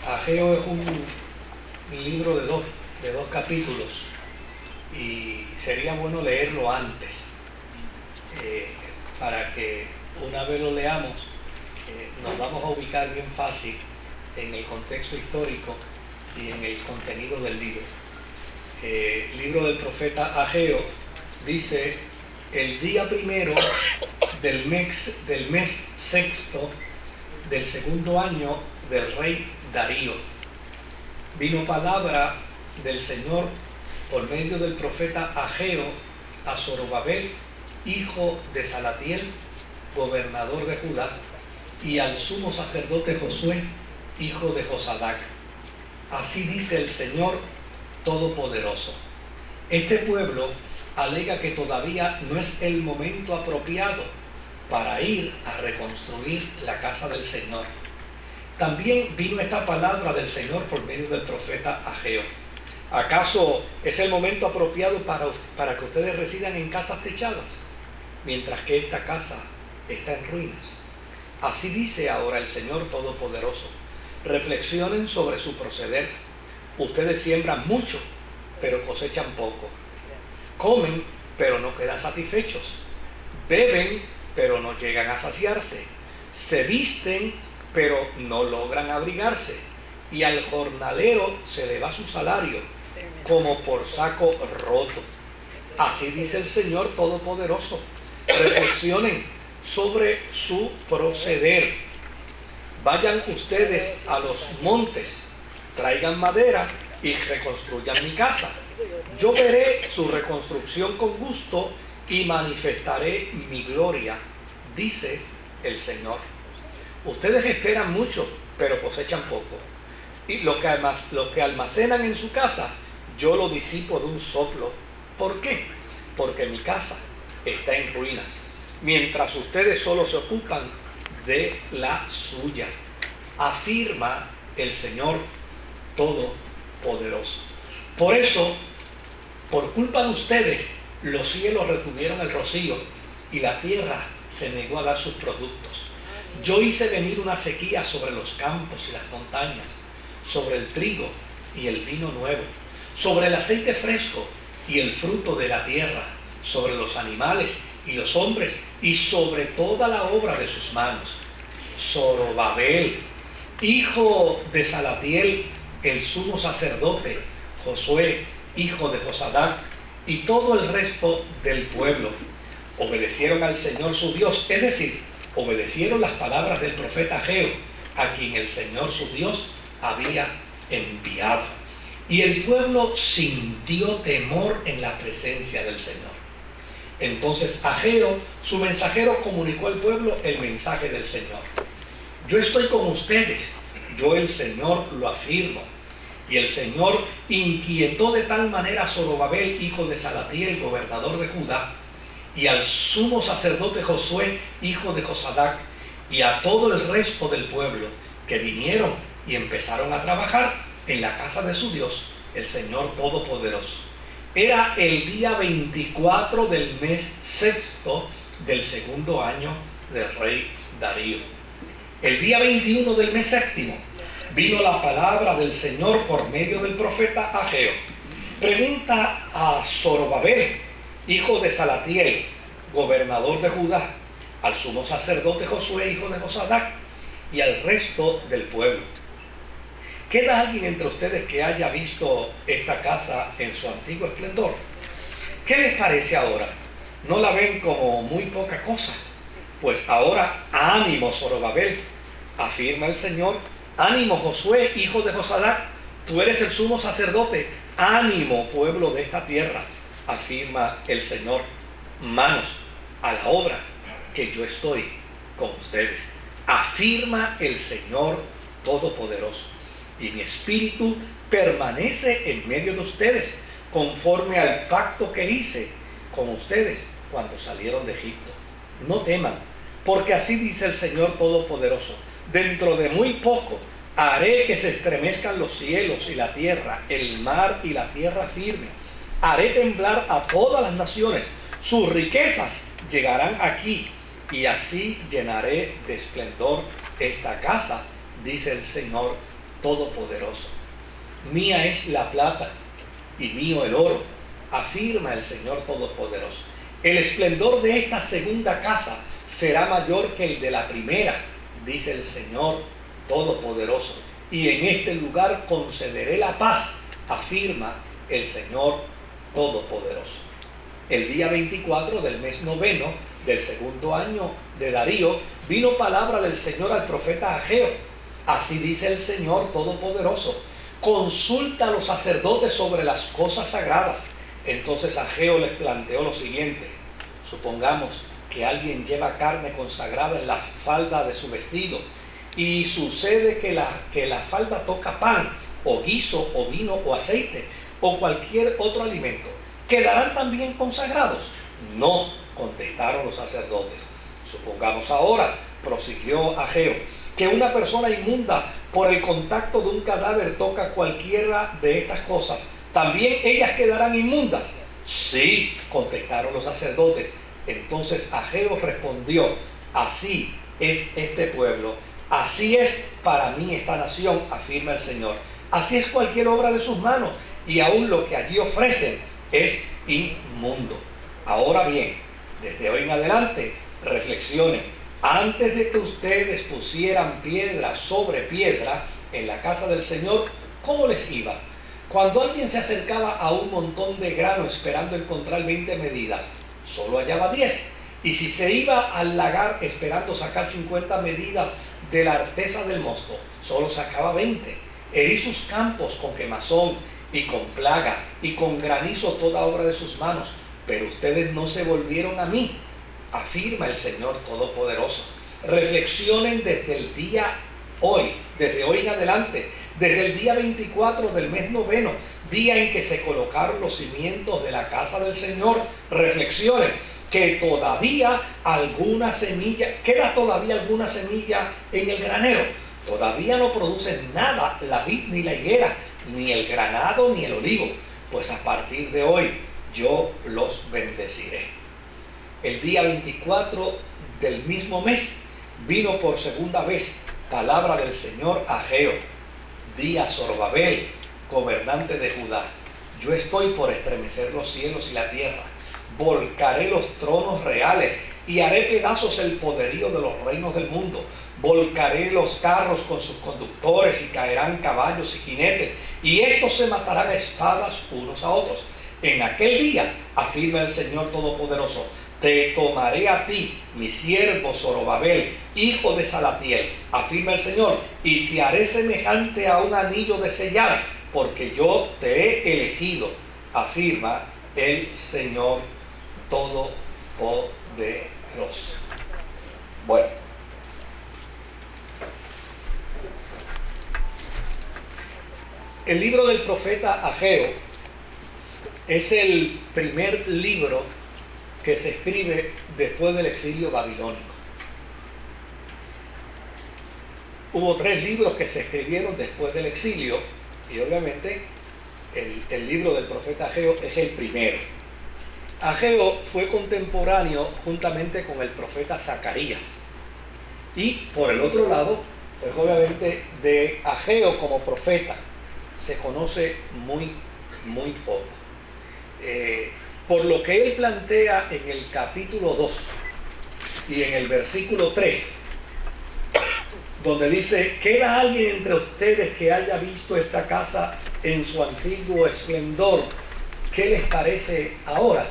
Ageo es un libro de dos capítulos y sería bueno leerlo antes para que una vez lo leamos nos vamos a ubicar bien fácil en el contexto histórico y en el contenido del libro. El libro del profeta Ageo dice: el día primero del mes sexto del segundo año del rey Darío, vino palabra del Señor por medio del profeta Ageo a Zorobabel, hijo de Salatiel, gobernador de Judá, y al sumo sacerdote Josué, hijo de Josadac. Así dice el Señor Todopoderoso: este pueblo alega que todavía no es el momento apropiado para ir a reconstruir la casa del Señor. También vino esta palabra del Señor por medio del profeta Ageo: ¿acaso es el momento apropiado para que ustedes residan en casas techadas, mientras que esta casa está en ruinas? Así dice ahora el Señor Todopoderoso: reflexionen sobre su proceder. Ustedes siembran mucho, pero cosechan poco. Comen, pero no quedan satisfechos. Beben, pero no llegan a saciarse. Se visten, pero no logran abrigarse. Y al jornalero se le va su salario como por saco roto. Así dice el Señor Todopoderoso: reflexionen sobre su proceder. Vayan ustedes a los montes, traigan madera y reconstruyan mi casa. Yo veré su reconstrucción con gusto y manifestaré mi gloria, dice el Señor. Ustedes esperan mucho, pero cosechan poco. Y lo que almacenan en su casa, yo lo disipo de un soplo. ¿Por qué? Porque mi casa está en ruinas, mientras ustedes solo se ocupan de la suya, afirma el Señor Todopoderoso. Por eso, por culpa de ustedes, los cielos retuvieron el rocío y la tierra se negó a dar sus productos. Yo hice venir una sequía sobre los campos y las montañas, sobre el trigo y el vino nuevo, sobre el aceite fresco y el fruto de la tierra, sobre los animales y los hombres y sobre toda la obra de sus manos. Zorobabel, hijo de Salatiel, el sumo sacerdote, Josué, hijo de Josadac, y todo el resto del pueblo obedecieron al Señor su Dios, es decir, obedecieron las palabras del profeta Ageo, a quien el Señor su Dios había enviado. Y el pueblo sintió temor en la presencia del Señor. Entonces Ageo, su mensajero, comunicó al pueblo el mensaje del Señor: yo estoy con ustedes, yo el Señor lo afirmo. Y el Señor inquietó de tal manera a Zorobabel, hijo de Salatiel, gobernador de Judá, y al sumo sacerdote Josué, hijo de Josadac, y a todo el resto del pueblo, que vinieron y empezaron a trabajar en la casa de su Dios, el Señor Todopoderoso. Era el día 24 del mes sexto del segundo año del rey Darío. El día 21 del mes séptimo vino la palabra del Señor por medio del profeta Ageo. Pregunta a Zorobabel, hijo de Salatiel, gobernador de Judá, al sumo sacerdote Josué, hijo de Josadac, y al resto del pueblo: ¿queda alguien entre ustedes que haya visto esta casa en su antiguo esplendor? ¿Qué les parece ahora? ¿No la ven como muy poca cosa? Pues ahora, ánimo, Zorobabel, afirma el Señor. Ánimo, Josué, hijo de Josadac, tú eres el sumo sacerdote. Ánimo, pueblo de esta tierra, afirma el Señor. Manos a la obra, que yo estoy con ustedes, afirma el Señor Todopoderoso. Y mi espíritu permanece en medio de ustedes, conforme al pacto que hice con ustedes cuando salieron de Egipto. No teman, porque así dice el Señor Todopoderoso: dentro de muy poco haré que se estremezcan los cielos y la tierra, el mar y la tierra firme. Haré temblar a todas las naciones, sus riquezas llegarán aquí, y así llenaré de esplendor esta casa, dice el Señor Todopoderoso. Mía es la plata y mío el oro, afirma el Señor Todopoderoso. El esplendor de esta segunda casa será mayor que el de la primera, dice el Señor Todopoderoso. Y en este lugar concederé la paz, afirma el Señor Todopoderoso. El día 24 del mes noveno del segundo año de Darío, vino palabra del Señor al profeta Ageo. Así dice el Señor Todopoderoso: consulta a los sacerdotes sobre las cosas sagradas. Entonces Ageo les planteó lo siguiente: supongamos que alguien lleva carne consagrada en la falda de su vestido, y sucede que la falda toca pan, o guiso, o vino, o aceite, o cualquier otro alimento. ¿Quedarán también consagrados? No, contestaron los sacerdotes. Supongamos ahora, prosiguió Ageo, que una persona inmunda por el contacto de un cadáver toca cualquiera de estas cosas. ¿También ellas quedarán inmundas? Sí, contestaron los sacerdotes. Entonces Ageo respondió: así es este pueblo, así es para mí esta nación, afirma el Señor. Así es cualquier obra de sus manos, y aún lo que allí ofrecen es inmundo. Ahora bien, desde hoy en adelante, reflexionen. Antes de que ustedes pusieran piedra sobre piedra en la casa del Señor, ¿cómo les iba? Cuando alguien se acercaba a un montón de grano esperando encontrar 20 medidas, solo hallaba 10. Y si se iba al lagar esperando sacar 50 medidas de la arteza del mosto, solo sacaba 20. Herí sus campos con quemazón y con plaga y con granizo toda obra de sus manos, pero ustedes no se volvieron a mí, afirma el Señor Todopoderoso. Reflexionen desde hoy en adelante, desde el día 24 del mes noveno, día en que se colocaron los cimientos de la casa del Señor. Reflexionen que todavía queda todavía alguna semilla en el granero. Todavía no producen nada la vid ni la higuera, ni el granado ni el olivo, pues a partir de hoy yo los bendeciré. El día 24 del mismo mes vino por segunda vez palabra del Señor a Ageo: di a Zorobabel, gobernante de Judá: yo estoy por estremecer los cielos y la tierra, volcaré los tronos reales y haré pedazos el poderío de los reinos del mundo. Volcaré los carros con sus conductores y caerán caballos y jinetes, y estos se matarán a espadas unos a otros. En aquel día, afirma el Señor Todopoderoso, te tomaré a ti, mi siervo Zorobabel, hijo de Salatiel, afirma el Señor, y te haré semejante a un anillo de sellar, porque yo te he elegido, afirma el Señor Todopoderoso. Bueno, el libro del profeta Ageo es el primer libro que se escribe después del exilio babilónico. Hubo 3 libros que se escribieron después del exilio, y obviamente el libro del profeta Ageo es el primero. Ageo fue contemporáneo juntamente con el profeta Zacarías. Y por el otro lado, pues obviamente de Ageo como profeta se conoce muy poco. Por lo que él plantea en el capítulo 2 y en el versículo 3, donde dice: ¿queda alguien entre ustedes que haya visto esta casa en su antiguo esplendor? ¿Qué les parece ahora?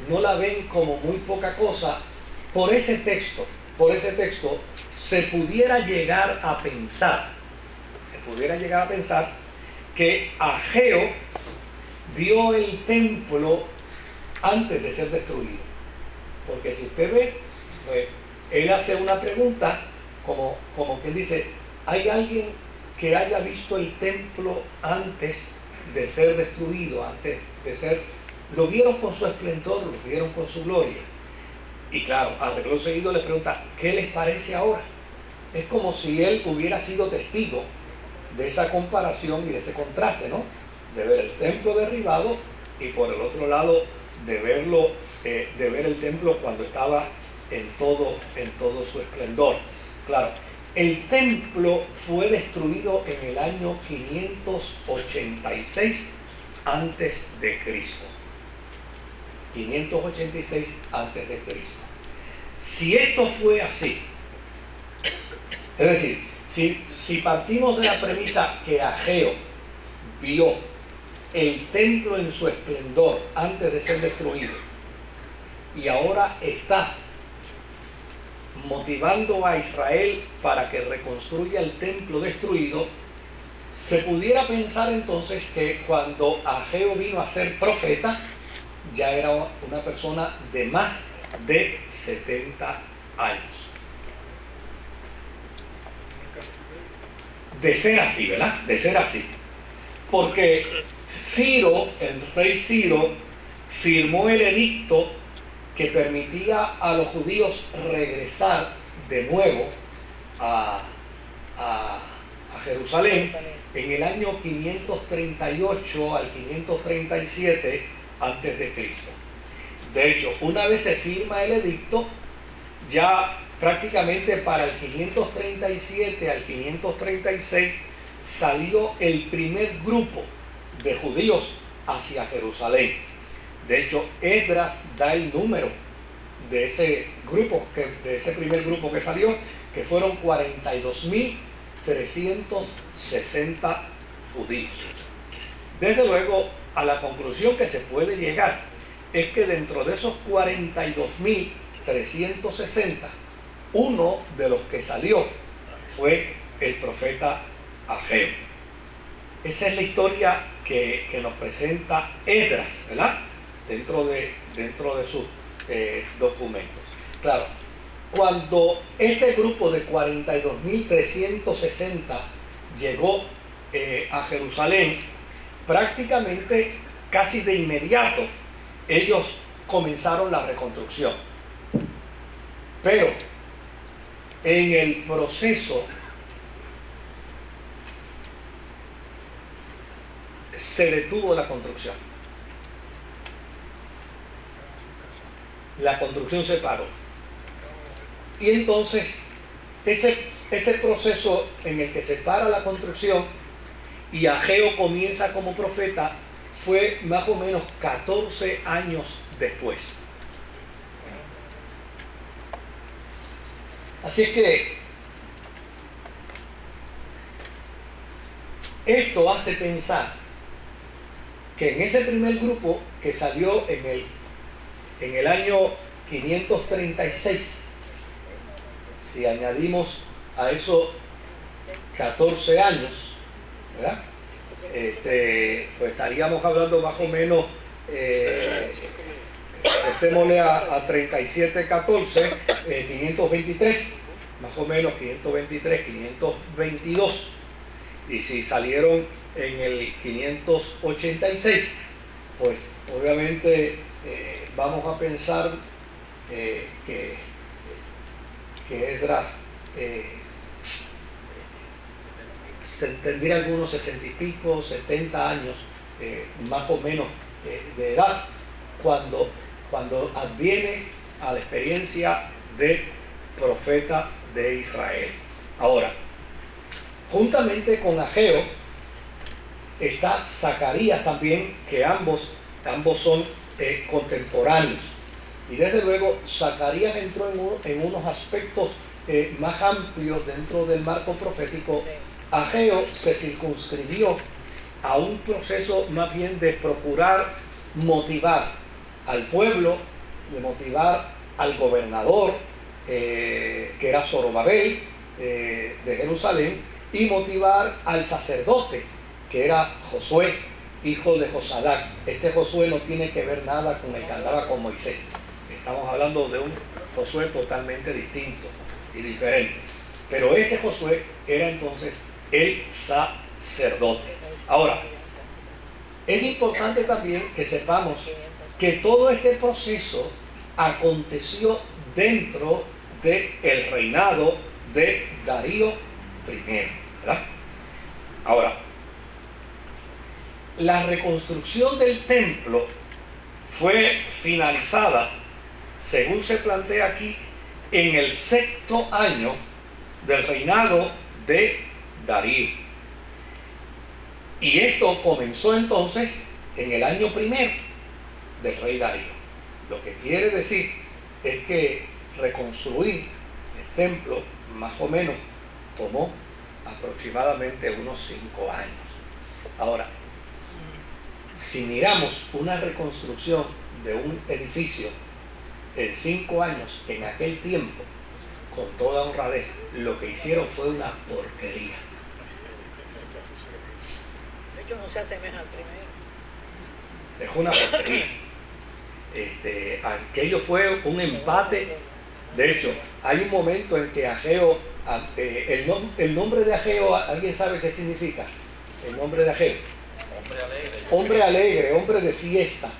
¿No la ven como muy poca cosa? Por ese texto se pudiera llegar a pensar que Ageo vio el templo antes de ser destruido. Porque si usted ve, él hace una pregunta como que dice: ¿hay alguien que haya visto el templo antes de ser destruido, lo vieron con su esplendor, lo vieron con su gloria? Y claro, al renglón seguido le pregunta: ¿qué les parece ahora? Es como si él hubiera sido testigo de esa comparación y de ese contraste, ¿no? De ver el templo derribado y por el otro lado de ver el templo cuando estaba en todo su esplendor. Claro, El templo fue destruido en el año 586 antes de Cristo. 586 antes de Cristo. Si esto fue así, es decir, si partimos de la premisa que Ageo vio el templo en su esplendor antes de ser destruido y ahora está motivando a Israel para que reconstruya el templo destruido, se pudiera pensar entonces que cuando Ageo vino a ser profeta, ya era una persona de más de 70 años. De ser así, ¿verdad? De ser así. Porque Ciro, el rey Ciro, firmó el edicto que permitía a los judíos regresar de nuevo a Jerusalén en el año 538 al 537 antes de Cristo. De hecho, una vez se firma el edicto, ya prácticamente para el 537 al 536 salió el primer grupo de judíos hacia Jerusalén. De hecho, Esdras da el número de ese grupo, de ese primer grupo que salió, que fueron 42.360 judíos. Desde luego, a la conclusión que se puede llegar es que dentro de esos 42.360, uno de los que salió fue el profeta Ageo. Esa es la historia que nos presenta Esdras, ¿verdad? Dentro de sus documentos. Claro, cuando este grupo de 42.360 llegó a Jerusalén, prácticamente casi de inmediato ellos comenzaron la reconstrucción. Pero en el proceso se detuvo la construcción. La construcción se paró. Y entonces ese proceso en el que se para la construcción y Ageo comienza como profeta fue más o menos 14 años después. Así es que esto hace pensar que en ese primer grupo que salió en el año 536, si añadimos a esos 14 años, ¿verdad? Pues estaríamos hablando más o menos, estémosle a 37, 14, 523, más o menos 523, 522, y si salieron en el 586, pues obviamente vamos a pensar que Esdras tendría algunos 60 y pico, 70 años más o menos de edad cuando adviene a la experiencia de profeta de Israel. Ahora, juntamente con Ageo está Zacarías también, que ambos son contemporáneos. Y desde luego Zacarías entró en unos aspectos más amplios dentro del marco profético. Ageo se circunscribió a un proceso más bien de procurar motivar al pueblo, de motivar al gobernador, que era Zorobabel, de Jerusalén, y motivar al sacerdote, que era Josué, hijo de Josadac. Este Josué no tiene que ver nada con el que andaba con Moisés. Estamos hablando de un Josué totalmente distinto y diferente. Pero este Josué era entonces el sacerdote. Ahora, es importante también que sepamos que todo este proceso aconteció dentro del reinado de Darío I, ¿verdad? Ahora, la reconstrucción del templo fue finalizada, según se plantea aquí, en el 6º año del reinado de Darío. Y esto comenzó entonces en el año primero del rey Darío. Lo que quiere decir es que reconstruir el templo más o menos tomó aproximadamente unos 5 años. Ahora, si miramos una reconstrucción de un edificio en 5 años en aquel tiempo, con toda honradez, lo que hicieron fue una porquería. De hecho, no se asemeja al primero. Es una porquería. Aquello fue un empate. De hecho, hay un momento en que Ageo, el nombre de Ageo, ¿alguien sabe qué significa? El nombre de Ageo. Hombre alegre. Hombre alegre, hombre de fiesta.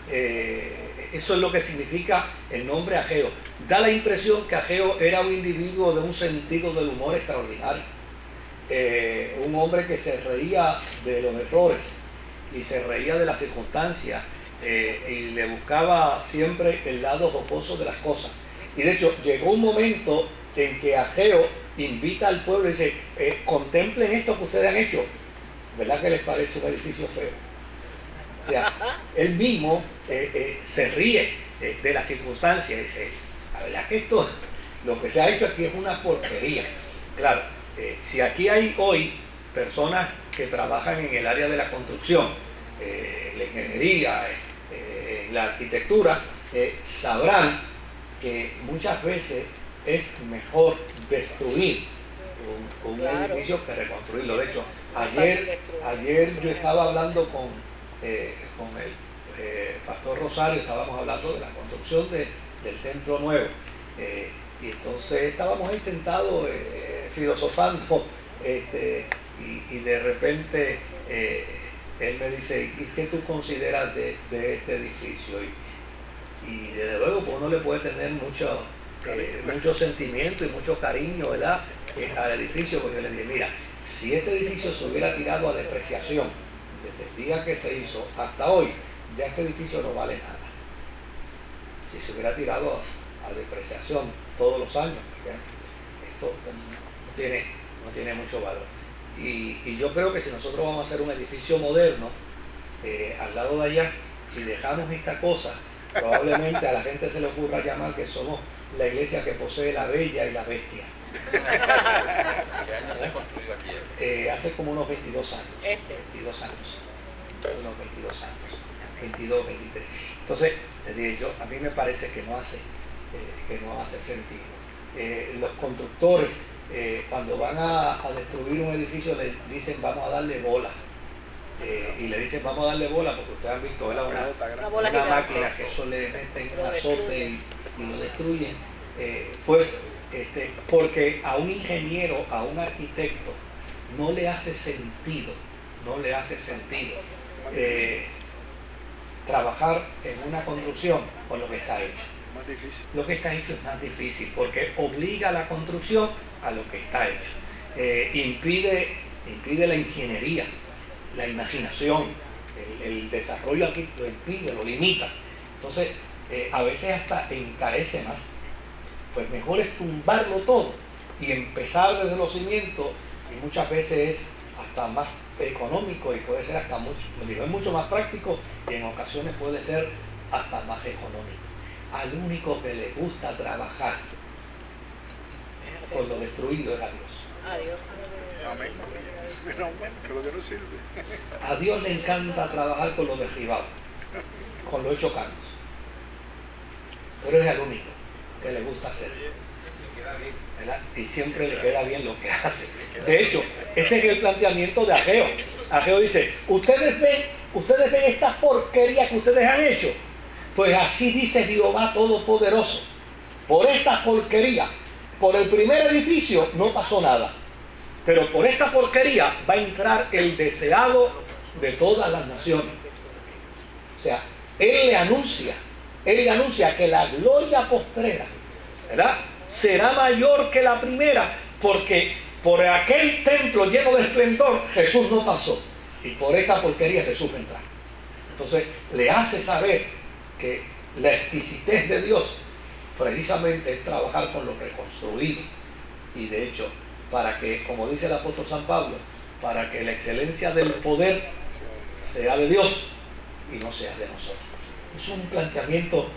Eso es lo que significa el nombre Ageo. Da la impresión que Ageo era un individuo de un sentido del humor extraordinario. Un hombre que se reía de los errores y se reía de las circunstancias y le buscaba siempre el lado jocoso de las cosas. Y de hecho llegó un momento en que Ageo invita al pueblo y dice, contemplen esto que ustedes han hecho. ¿Verdad que les parece un edificio feo? O sea, él mismo se ríe de las circunstancias y dice, la verdad que esto, lo que se ha hecho aquí es una porquería. Claro, si aquí hay hoy personas que trabajan en el área de la construcción, la ingeniería, la arquitectura, sabrán que muchas veces es mejor destruir un edificio que reconstruirlo. De hecho, ayer yo estaba hablando con el pastor Rosario, estábamos hablando de la construcción del templo nuevo, y entonces estábamos ahí sentados filosofando, y de repente él me dice, ¿y qué tú consideras de este edificio? Y desde luego pues uno le puede tener mucho sentimiento y mucho cariño, ¿verdad?, al edificio, porque yo le dije, mira, si este edificio se hubiera tirado a depreciación desde el día que se hizo hasta hoy, ya este edificio no vale nada. Si se hubiera tirado a depreciación todos los años, esto no tiene mucho valor. Y yo creo que si nosotros vamos a hacer un edificio moderno al lado de allá y dejamos esta cosa, probablemente a la gente se le ocurra llamar que somos la iglesia que posee la bella y la bestia. ¿Qué año se construyó aquí? Hace como unos 22 años. 22 años. Unos 22 años. 23. Entonces, les dije yo, a mí me parece que no hace sentido. Los constructores, cuando van a destruir un edificio, le dicen vamos a darle bola. Y le dicen vamos a darle bola porque ustedes han visto una máquina que eso le meten un azote y lo destruyen. Porque a un ingeniero, a un arquitecto, no le hace sentido trabajar en una construcción con lo que está hecho. Lo que está hecho es más difícil porque obliga a la construcción a lo que está hecho. Impide la ingeniería, la imaginación, el desarrollo aquí lo impide, lo limita. Entonces, a veces hasta encarece más. Pues mejor es tumbarlo todo y empezar desde los cimientos, y muchas veces es hasta más económico y puede ser hasta es mucho más práctico y en ocasiones puede ser hasta más económico. Al único que le gusta trabajar con lo destruido es a Dios. Amén. Que lo que no sirve. A Dios le encanta trabajar con lo derribado, con lo hecho cantos. Pero es el único que le gusta hacer, ¿verdad? Y siempre le queda bien lo que hace. De hecho, ese es el planteamiento de Ageo. Ageo dice, ustedes ven estas porquerías que ustedes han hecho. Pues así dice Jehová Todopoderoso, por esta porquería, por el primer edificio no pasó nada, pero por esta porquería va a entrar el deseado de todas las naciones. O sea, Él le anuncia que la gloria postrera, ¿verdad?, será mayor que la primera, porque por aquel templo lleno de esplendor Jesús no pasó, y por esta porquería Jesús va a entrar. Entonces le hace saber que la exquisitez de Dios precisamente es trabajar con lo reconstruido, y de hecho para que, como dice el apóstol San Pablo, para que la excelencia del poder sea de Dios y no sea de nosotros. Es un planteamiento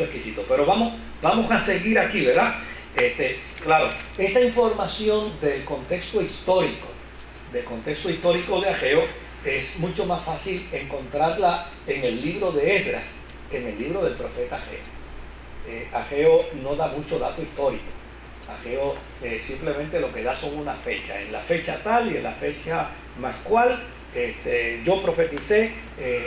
exquisito. Pero vamos a seguir aquí, ¿verdad? Claro, esta información del contexto histórico de Ageo es mucho más fácil encontrarla en el libro de Esdras que en el libro del profeta Ageo. Ageo no da mucho dato histórico. Ageo simplemente lo que da son una fecha. En la fecha tal y en la fecha más cual yo profeticé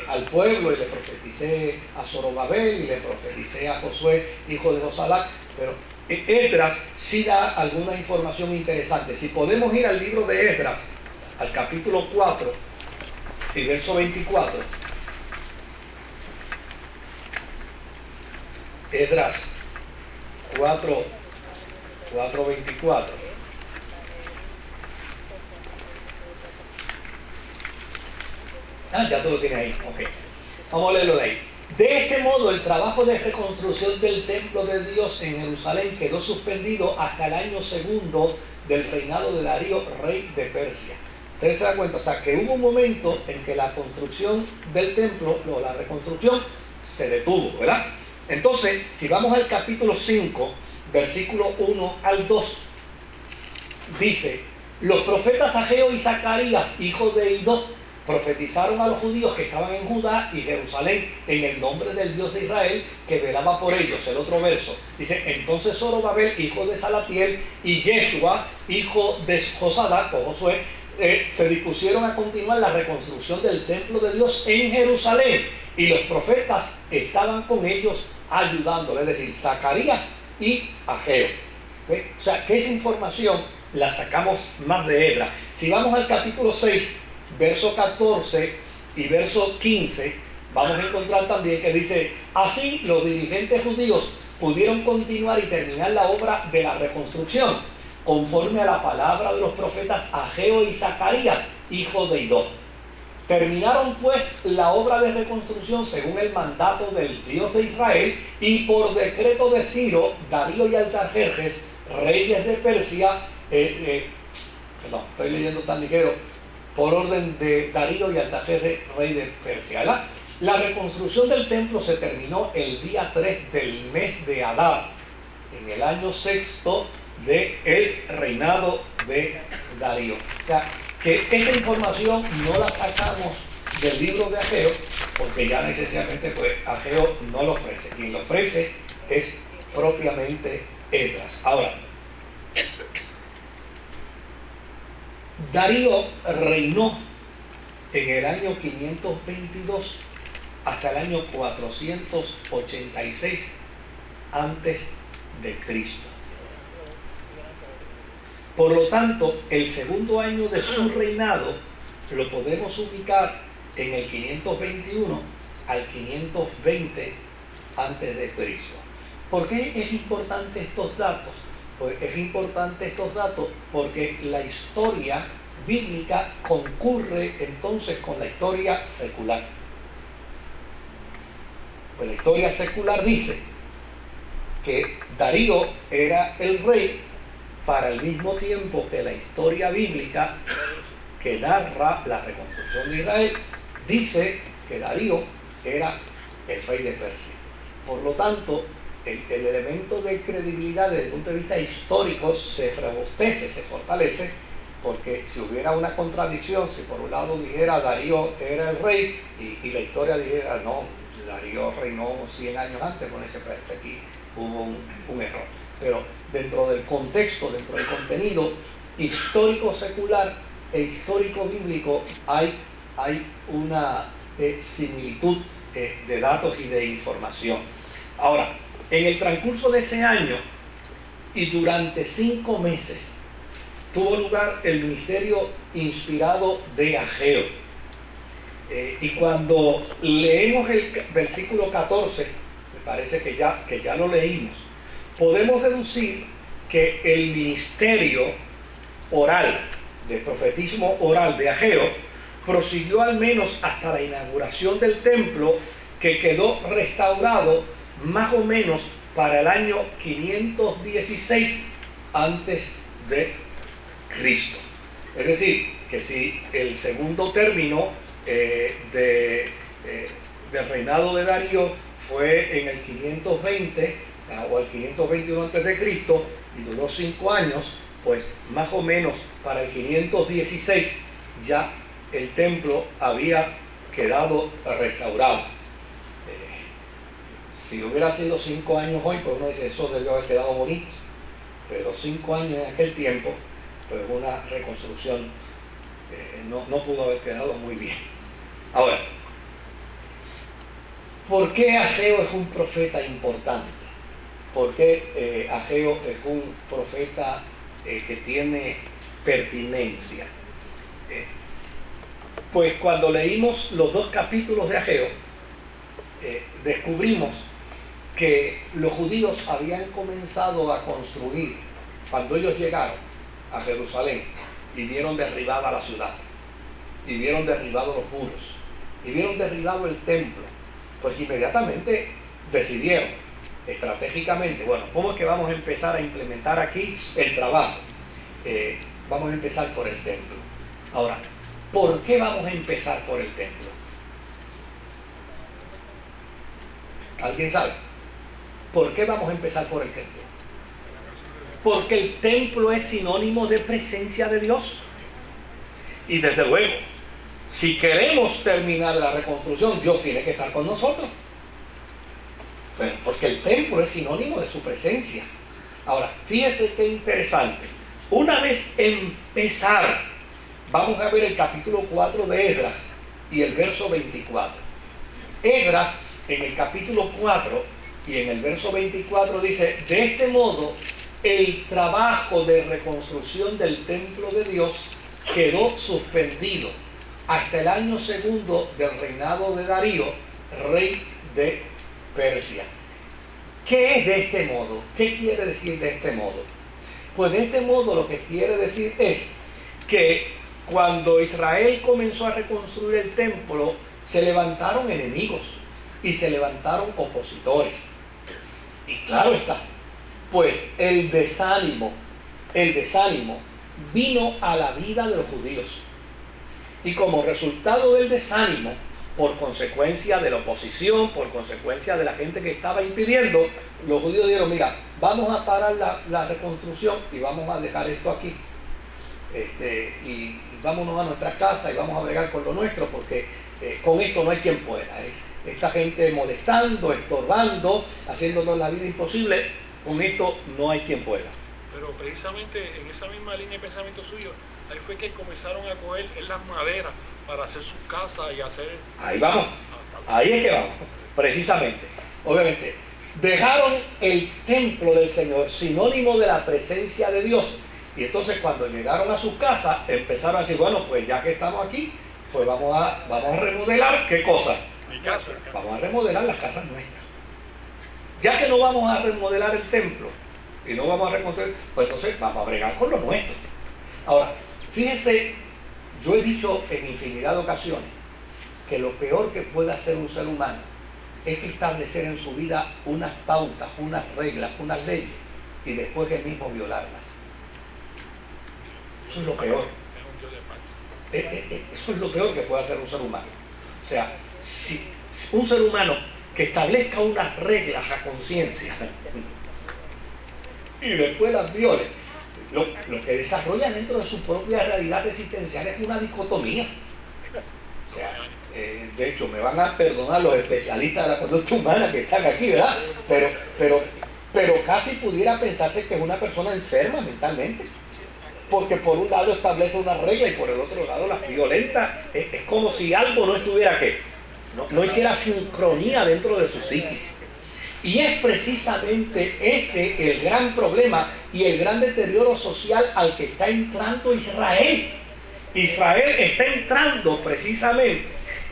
al pueblo y le profeticé a Zorobabel y le profeticé a Josué, hijo de Josalac. Pero Esdras sí da alguna información interesante. Si podemos ir al libro de Esdras, al capítulo 4 y verso 24. Esdras 4:24. Ya tú lo tienes ahí. Ok. Vamos a leerlo de ahí. De este modo, el trabajo de reconstrucción del templo de Dios en Jerusalén quedó suspendido hasta el año segundo del reinado de Darío, rey de Persia. Ustedes se dan cuenta, o sea, que hubo un momento en que la construcción del templo, o la reconstrucción, se detuvo, ¿verdad? Entonces, si vamos al capítulo 5, versículo 1 al 2, dice: los profetas Ageo y Zacarías, hijos de Idó, profetizaron a los judíos que estaban en Judá y Jerusalén en el nombre del Dios de Israel que velaba por ellos. El otro verso dice: entonces Zorobabel, hijo de Salatiel, y Yeshua, hijo de Josadac o Josué, se dispusieron a continuar la reconstrucción del templo de Dios en Jerusalén, y los profetas estaban con ellos ayudándoles, es decir, Zacarías y Ageo. ¿Ve? O sea, que esa información la sacamos más de Esdras. Si vamos al capítulo 6, verso 14 y verso 15, vamos a encontrar también que dice: así los dirigentes judíos pudieron continuar y terminar la obra de la reconstrucción, conforme a la palabra de los profetas Ageo y Zacarías, hijos de Idó. Terminaron pues la obra de reconstrucción según el mandato del Dios de Israel, y por decreto de Ciro, Darío y Artajerjes, reyes de Persia, perdón, estoy leyendo tan ligero, por orden de Darío y Artajerjes, rey de Persia, ¿verdad? La reconstrucción del templo se terminó el día 3 del mes de Adar, en el año sexto del reinado de Darío. O sea, que esta información no la sacamos del libro de Ageo, porque ya necesariamente pues Ageo no lo ofrece. Quien lo ofrece es propiamente Esdras. Ahora, Darío reinó en el año 522 hasta el año 486 antes de Cristo. Por lo tanto, el segundo año de su reinado lo podemos ubicar en el 521 al 520 antes de Cristo. ¿Por qué es importante estos datos? Pues es importante estos datos porque la historia bíblica concurre entonces con la historia secular. Pues la historia secular dice que Darío era el rey para el mismo tiempo que la historia bíblica que narra la reconstrucción de Israel dice que Darío era el rey de Persia. Por lo tanto, el elemento de credibilidad desde el punto de vista histórico se robustece, se fortalece, porque si hubiera una contradicción, si por un lado dijera Darío era el rey y la historia dijera no, Darío reinó 100 años antes, con ese pretexto aquí hubo un error. Pero dentro del contexto, dentro del contenido histórico secular e histórico bíblico hay una similitud de datos y de información. Ahora, en el transcurso de ese año y durante 5 meses tuvo lugar el ministerio inspirado de Ageo. Y cuando leemos el versículo 14, me parece que ya lo leímos, podemos deducir que el ministerio oral, de profetismo oral de Ageo, prosiguió al menos hasta la inauguración del templo, que quedó restaurado más o menos para el año 516 antes de Cristo. Es decir, que si el segundo término del reinado de Darío fue en el 520 o el 521 a.C. y duró 5 años, pues más o menos para el 516 ya el templo había quedado restaurado. Si hubiera sido 5 años hoy, pues uno dice, eso debió haber quedado bonito, pero 5 años en aquel tiempo, pues una reconstrucción no pudo haber quedado muy bien. Ahora, ¿por qué Ageo es un profeta importante? ¿Por qué Ageo es un profeta que tiene pertinencia? Pues cuando leímos los 2 capítulos de Ageo, descubrimos que los judíos habían comenzado a construir, cuando ellos llegaron a Jerusalén y vieron derribada la ciudad, y vieron derribados los muros, y vieron derribado el templo, pues inmediatamente decidieron estratégicamente, bueno, ¿cómo es que vamos a empezar a implementar aquí el trabajo? Vamos a empezar por el templo. Ahora, ¿por qué vamos a empezar por el templo? ¿Alguien sabe? ¿Por qué vamos a empezar por el templo? Porque el templo es sinónimo de presencia de Dios. Y desde luego, si queremos terminar la reconstrucción, Dios tiene que estar con nosotros. Porque el templo es sinónimo de su presencia. Ahora, fíjese qué interesante. Una vez empezar, vamos a ver el capítulo 4 de Esdras y el verso 24. Esdras, en el capítulo 4 y en el verso 24 dice, de este modo, el trabajo de reconstrucción del templo de Dios quedó suspendido hasta el año 2 del reinado de Darío, rey de Persia. ¿Qué es de este modo? ¿Qué quiere decir de este modo? Pues de este modo lo que quiere decir es que cuando Israel comenzó a reconstruir el templo, se levantaron enemigos y se levantaron opositores. Y claro está, pues el desánimo vino a la vida de los judíos. Y como resultado del desánimo, por consecuencia de la oposición, por consecuencia de la gente que estaba impidiendo, los judíos dijeron, mira, vamos a parar la reconstrucción y vamos a dejar esto aquí. Y vámonos a nuestra casa y vamos a bregar con lo nuestro, porque con esto no hay quien pueda. Esta gente molestando, estorbando, haciéndonos la vida imposible, con esto no hay quien pueda. Pero precisamente en esa misma línea de pensamiento suyo, ahí fue que comenzaron a coger las maderas para hacer sus casas y hacer... Ahí vamos, ahí es que vamos, precisamente. Obviamente, dejaron el templo del Señor, sinónimo de la presencia de Dios. Y entonces cuando llegaron a sus casas, empezaron a decir, bueno, pues ya que estamos aquí, pues vamos a remodelar, ¿qué cosa? Mi casa. Vamos a remodelar las casas nuestras. Ya que no vamos a remodelar el templo, y no vamos a reconstruir, pues entonces vamos a bregar con lo nuestro. Ahora, fíjese, yo he dicho en infinidad de ocasiones que lo peor que puede hacer un ser humano es establecer en su vida unas pautas, unas reglas, unas leyes y después él mismo violarlas. Eso es lo peor. Eso es lo peor que puede hacer un ser humano. O sea, si un ser humano que establezca unas reglas a conciencia y después las viole, lo que desarrolla dentro de su propia realidad existencial es una dicotomía. O sea, de hecho, me van a perdonar los especialistas de la conducta humana que están aquí, ¿verdad? Pero casi pudiera pensarse que es una persona enferma mentalmente, porque por un lado establece una regla y por el otro lado las violenta. Es como si algo no estuviera ¿qué? No hiciera sincronía dentro de su psiquis. Y es precisamente el gran problema y el gran deterioro social al que está entrando Israel. Israel está entrando precisamente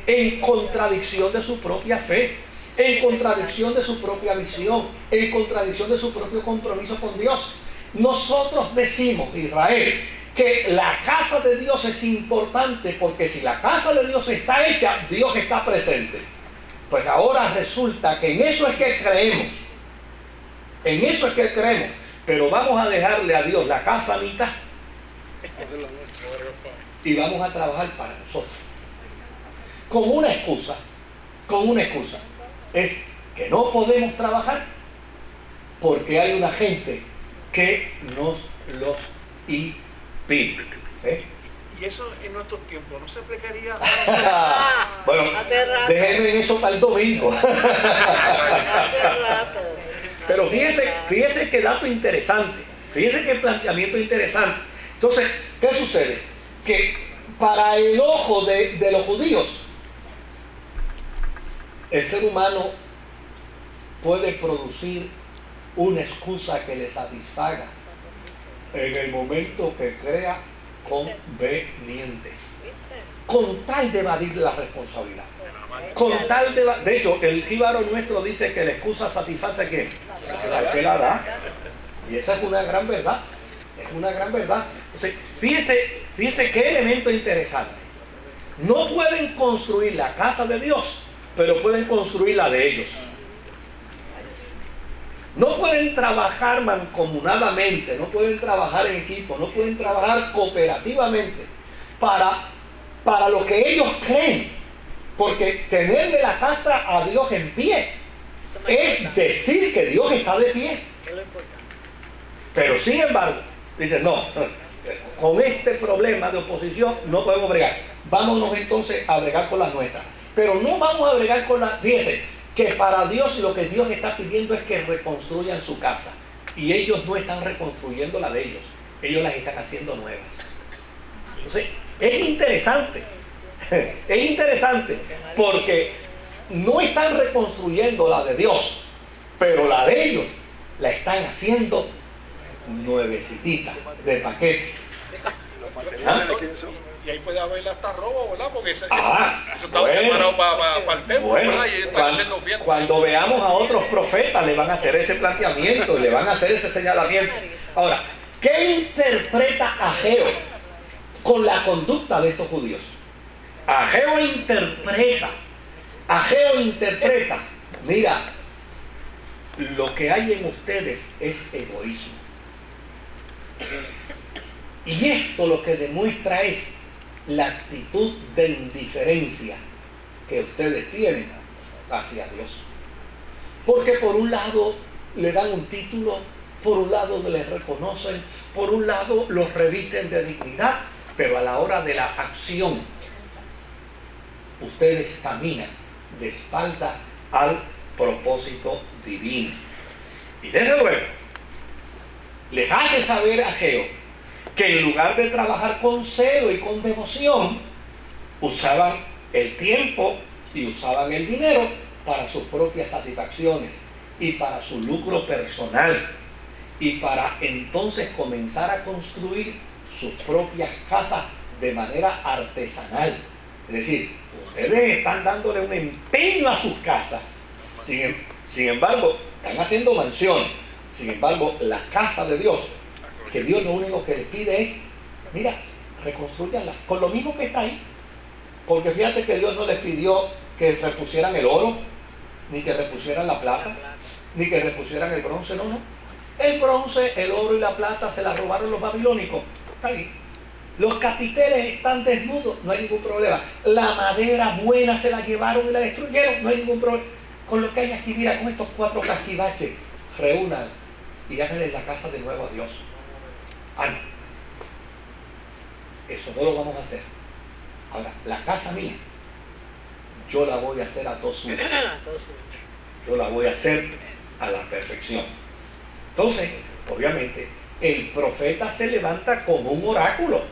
en contradicción de su propia fe, en contradicción de su propia visión, en contradicción de su propio compromiso con Dios. Nosotros decimos, Israel, que la casa de Dios es importante porque si la casa de Dios está hecha, Dios está presente. Pues ahora resulta que en eso es que creemos. En eso es que creemos. Pero vamos a dejarle a Dios la casa a mitad. Y vamos a trabajar para nosotros. Con una excusa. Es que no podemos trabajar porque hay una gente que nos los impide. Y eso en nuestros tiempos no se aplicaría. Bueno, Hace rato. déjenme eso para el domingo. Hace rato. Pero fíjese qué dato interesante. Fíjese qué planteamiento interesante. Entonces, ¿qué sucede? Que para el ojo de los judíos, el ser humano puede producir una excusa que le satisfaga en el momento que crea conveniente, con tal de evadir la responsabilidad, con tal de hecho, el jíbaro nuestro dice que la excusa satisface a quién, al que la da, y esa es una gran verdad, Entonces, fíjese qué elemento interesante. No pueden construir la casa de Dios, pero pueden construir la de ellos. No pueden trabajar mancomunadamente, no pueden trabajar en equipo, no pueden trabajar cooperativamente para lo que ellos creen. Porque tenerle la casa a Dios en pie es decir que Dios está de pie. Pero sin embargo, dicen, no, con este problema de oposición no podemos bregar. Vámonos entonces a bregar con las nuestras. Pero no vamos a bregar con las... Fíjense, que para Dios lo que Dios está pidiendo es que reconstruyan su casa. Y ellos no están reconstruyendo la de ellos las están haciendo nuevas. Entonces, es interesante porque no están reconstruyendo la de Dios, pero la de ellos la están haciendo nuevecita, de paquete. ¿Ah? Y ahí puede haber hasta robo, ¿verdad? Porque eso está bueno, preparado para el templo, bueno, ¿verdad? Y para hacer los fiestas. cuando veamos a otros profetas le van a hacer ese planteamiento, le van a hacer ese señalamiento. Ahora, ¿qué interpreta Ageo con la conducta de estos judíos? Ageo interpreta, mira, lo que hay en ustedes es egoísmo. Y esto lo que demuestra es la actitud de indiferencia que ustedes tienen hacia Dios. Porque por un lado le dan un título, por un lado les reconocen, por un lado los revisten de dignidad, pero a la hora de la acción, ustedes caminan de espalda al propósito divino. Y desde luego, les hace saber a Ageo que en lugar de trabajar con celo y con devoción, usaban el tiempo y usaban el dinero para sus propias satisfacciones y para su lucro personal y para entonces comenzar a construir sus propias casas de manera artesanal. Es decir, ustedes están dándole un empeño a sus casas, sin embargo, están haciendo mansiones. Sin embargo, la casa de Dios, que Dios lo único que les pide es, mira, reconstruyanla con lo mismo que está ahí. Porque fíjate que Dios no les pidió que repusieran el oro, ni que repusieran la plata, ni que repusieran el bronce, no. El bronce, el oro y la plata se la robaron los babilónicos, está ahí. Los capiteles están desnudos, no hay ningún problema. La madera buena se la llevaron y la destruyeron, no hay ningún problema. Con lo que hay aquí, mira, con estos 4 cajivaches, reúnan y háganle la casa de nuevo a Dios. Eso no lo vamos a hacer. Ahora, la casa mía, yo la voy a hacer a todos suyos. Yo la voy a hacer a la perfección. Entonces, obviamente, el profeta se levanta como un oráculo,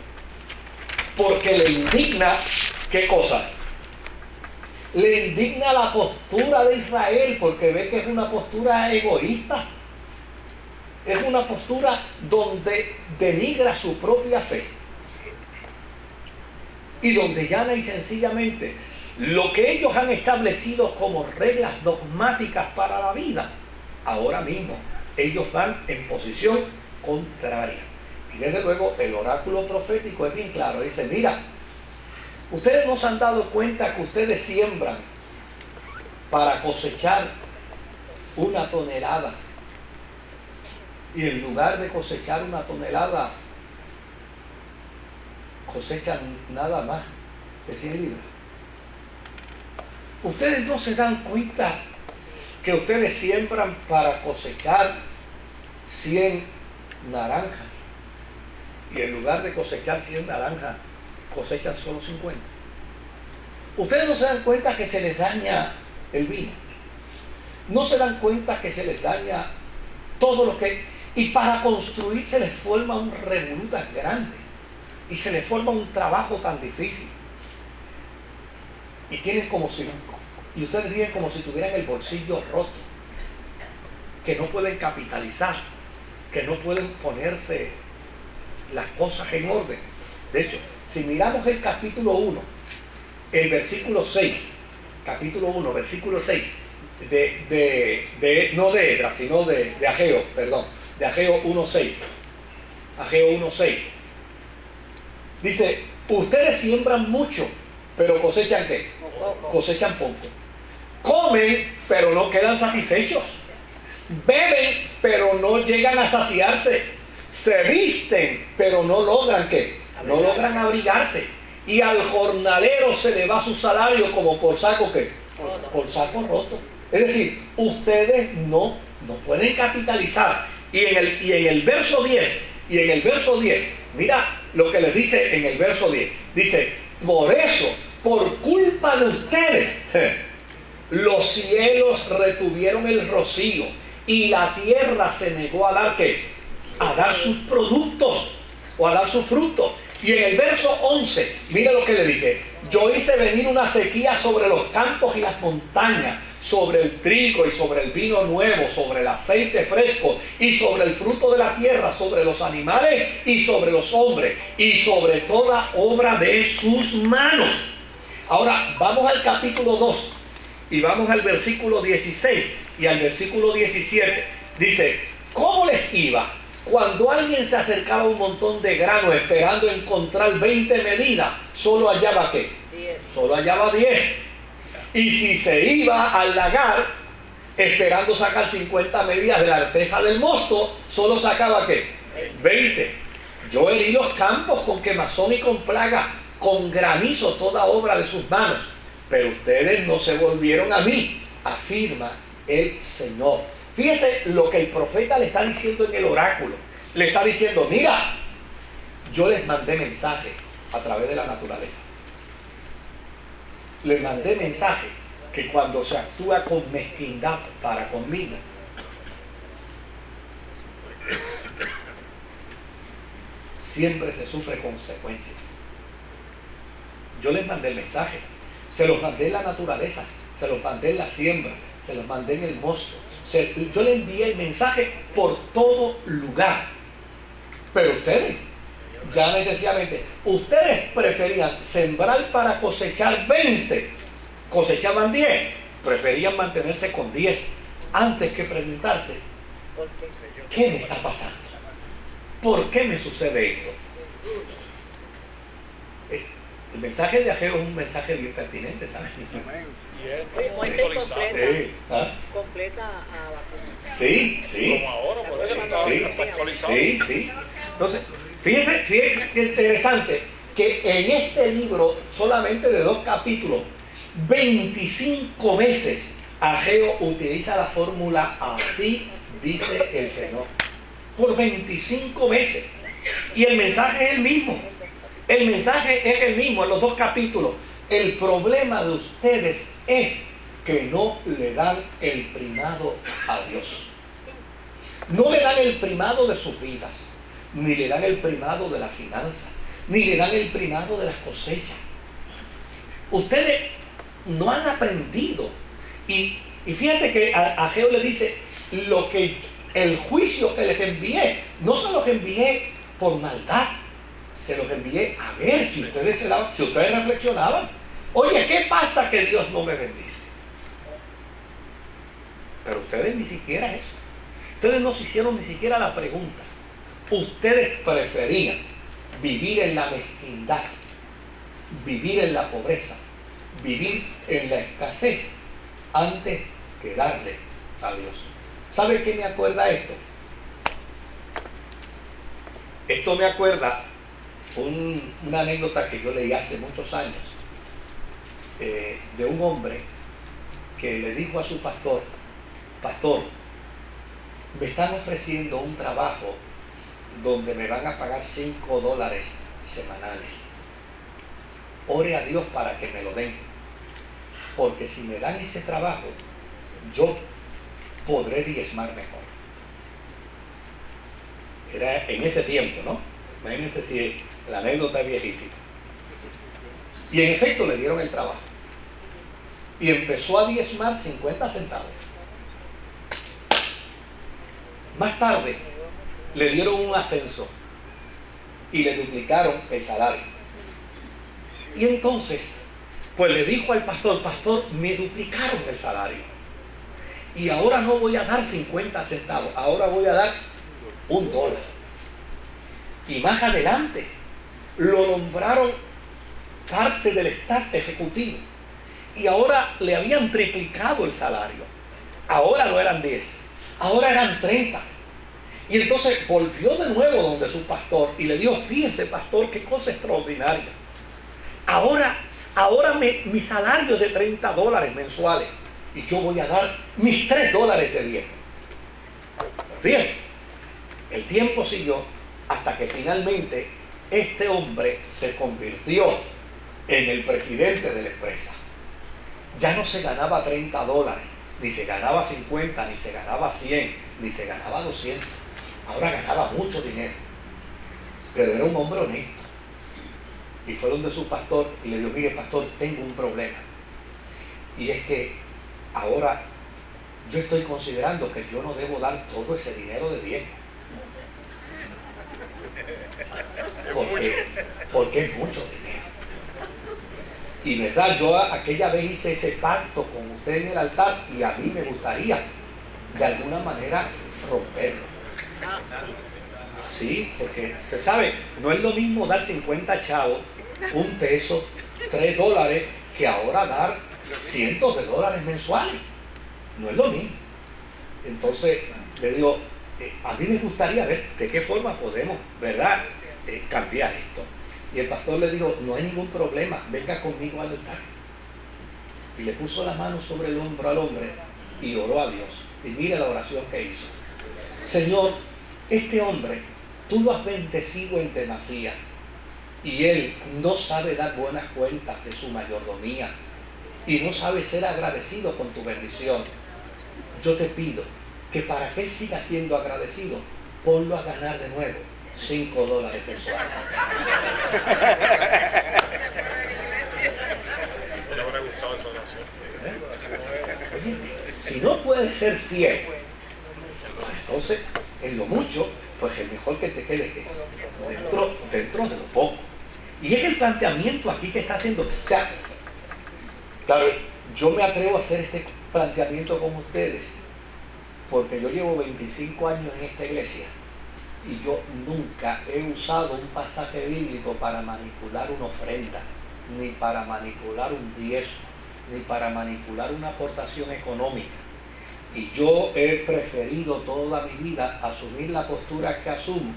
porque le indigna, ¿qué cosa? Le indigna la postura de Israel, porque ve que es una postura egoísta. Es una postura donde denigra su propia fe y donde llana y sencillamente lo que ellos han establecido como reglas dogmáticas para la vida, ahora mismo ellos van en posición contraria. Y desde luego el oráculo profético es bien claro, dice, mira, ustedes no se han dado cuenta que ustedes siembran para cosechar 1 tonelada. Y en lugar de cosechar 1 tonelada, cosechan nada más de 100 libras. Ustedes no se dan cuenta que ustedes siembran para cosechar 100 naranjas y en lugar de cosechar 100 naranjas cosechan solo 50. Ustedes no se dan cuenta que se les daña el vino, no se dan cuenta que se les daña todo lo que... Y para construir se les forma un revolú tan grande y se les forma un trabajo tan difícil. Y tienen como si... Y ustedes viven como si tuvieran el bolsillo roto, que no pueden capitalizar, que no pueden ponerse las cosas en orden. De hecho, si miramos el capítulo 1, el versículo 6, capítulo 1, versículo 6, no de Esdras, sino de Ageo, perdón, de Ageo 1.6, Ageo 1.6, dice, ustedes siembran mucho, pero cosechan ¿qué? Cosechan poco. Comen, pero no quedan satisfechos. Beben, pero no llegan a saciarse. Se visten, pero no logran ¿qué? No logran abrigarse. Y al jornalero se le va su salario como por saco ¿qué? Por saco roto. Es decir, ustedes no pueden capitalizar. Y en el verso 10, mira lo que les dice en el verso 10. Dice, por eso, por culpa de ustedes, los cielos retuvieron el rocío y la tierra se negó a dar ¿qué? A dar sus productos o a dar sus frutos. Y en el verso 11, mira lo que le dice, yo hice venir una sequía sobre los campos y las montañas, sobre el trigo y sobre el vino nuevo, sobre el aceite fresco y sobre el fruto de la tierra, sobre los animales y sobre los hombres y sobre toda obra de sus manos. Ahora vamos al capítulo 2 y vamos al versículo 16 y al versículo 17. Dice, ¿cómo les iba? Cuando alguien se acercaba a un montón de grano esperando encontrar 20 medidas, solo hallaba ¿qué? 10. Solo hallaba 10. Y si se iba al lagar esperando sacar 50 medidas de la arteza del mosto, solo sacaba ¿qué? 20. Yo herí los campos con quemazón y con plaga, con granizo toda obra de sus manos, pero ustedes no se volvieron a mí, afirma el Señor. Fíjese lo que el profeta le está diciendo en el oráculo. Le está diciendo, mira, yo les mandé mensaje a través de la naturaleza. Les mandé mensaje que cuando se actúa con mezquindad para conmigo, siempre se sufre consecuencias. Yo les mandé el mensaje, se los mandé en la naturaleza, se los mandé en la siembra, se los mandé en el mosto. Yo le envié el mensaje por todo lugar. Pero ustedes, ya necesariamente, ustedes preferían sembrar para cosechar 20, cosechaban 10, preferían mantenerse con 10 antes que preguntarse, ¿qué me está pasando? ¿Por qué me sucede esto? El mensaje de Ageo es un mensaje bien pertinente, ¿sabes? Moisés completa a Habacuc. Sí. Como ahora, por eso está actualizado. Sí. Entonces, fíjense que interesante que en este libro, solamente de 2 capítulos, 25 veces Ageo utiliza la fórmula así dice el Señor. Por 25 veces. Y el mensaje es el mismo. El mensaje es el mismo en los 2 capítulos. El problema de ustedes es que no le dan el primado a Dios. No le dan el primado de sus vidas, ni le dan el primado de la finanza, ni le dan el primado de las cosechas. Ustedes no han aprendido. Y fíjate que a Ageo le dice, el juicio que les envié, no se los envié por maldad, se los envié a ver si ustedes reflexionaban. Oye, ¿qué pasa que Dios no me bendice? Pero ustedes ni siquiera eso. Ustedes no se hicieron ni siquiera la pregunta. Ustedes preferían vivir en la mezquindad, vivir en la pobreza, vivir en la escasez, antes que darle a Dios. ¿Sabe qué me acuerda esto? Esto me acuerda una anécdota que yo leí hace muchos años de un hombre que le dijo a su pastor: pastor, me están ofreciendo un trabajo donde me van a pagar $5 semanales. Ore a Dios para que me lo den, porque si me dan ese trabajo, yo podré diezmar mejor. Era en ese tiempo, ¿no? Imagínense si la anécdota es viejísima. Y en efecto le dieron el trabajo. Y empezó a diezmar 50 centavos. Más tarde le dieron un ascenso y le duplicaron el salario. Y entonces, pues le dijo al pastor: pastor, me duplicaron el salario. Y ahora no voy a dar 50 centavos, ahora voy a dar $1. Y más adelante lo nombraron parte del staff ejecutivo. Y ahora le habían triplicado el salario. Ahora no eran 10, ahora eran 30. Y entonces volvió de nuevo donde su pastor y le dijo: fíjense, pastor, qué cosa extraordinaria. Ahora mi salario es de $30 mensuales y yo voy a dar mis $3 de diezmo. Fíjense, el tiempo siguió hasta que finalmente este hombre se convirtió en el presidente de la empresa. Ya no se ganaba $30, ni se ganaba 50, ni se ganaba 100, ni se ganaba 200. Ahora ganaba mucho dinero, pero era un hombre honesto. Y fue donde su pastor y le dijo: mire, pastor, tengo un problema. Y es que ahora yo estoy considerando que yo no debo dar todo ese dinero de diezmo. Porque es mucho dinero. Y verdad, yo aquella vez hice ese pacto con usted en el altar y a mí me gustaría de alguna manera romperlo. Sí, porque usted sabe, no es lo mismo dar 50 chavos, $1, $3, que ahora dar cientos de dólares mensuales. No es lo mismo. Entonces le digo: a mí me gustaría ver de qué forma podemos, ¿verdad?, cambiar esto. Y el pastor le dijo: no hay ningún problema, venga conmigo al altar. Y le puso la mano sobre el hombro al hombre y oró a Dios. Y mire la oración que hizo: Señor, este hombre tú lo has bendecido en demasía y él no sabe dar buenas cuentas de su mayordomía y no sabe ser agradecido con tu bendición. Yo te pido que para que él siga siendo agradecido, ponlo a ganar de nuevo $5 mensuales. Me habrá gustado esa oración. Oye, si no puedes ser fiel, entonces en lo mucho, pues es mejor que te quedes dentro de lo poco. Y es el planteamiento aquí que está haciendo. O sea, claro, yo me atrevo a hacer este planteamiento con ustedes porque yo llevo 25 años en esta iglesia y yo nunca he usado un pasaje bíblico para manipular una ofrenda, ni para manipular un diezmo, ni para manipular una aportación económica. Y yo he preferido toda mi vida asumir la postura que asumo,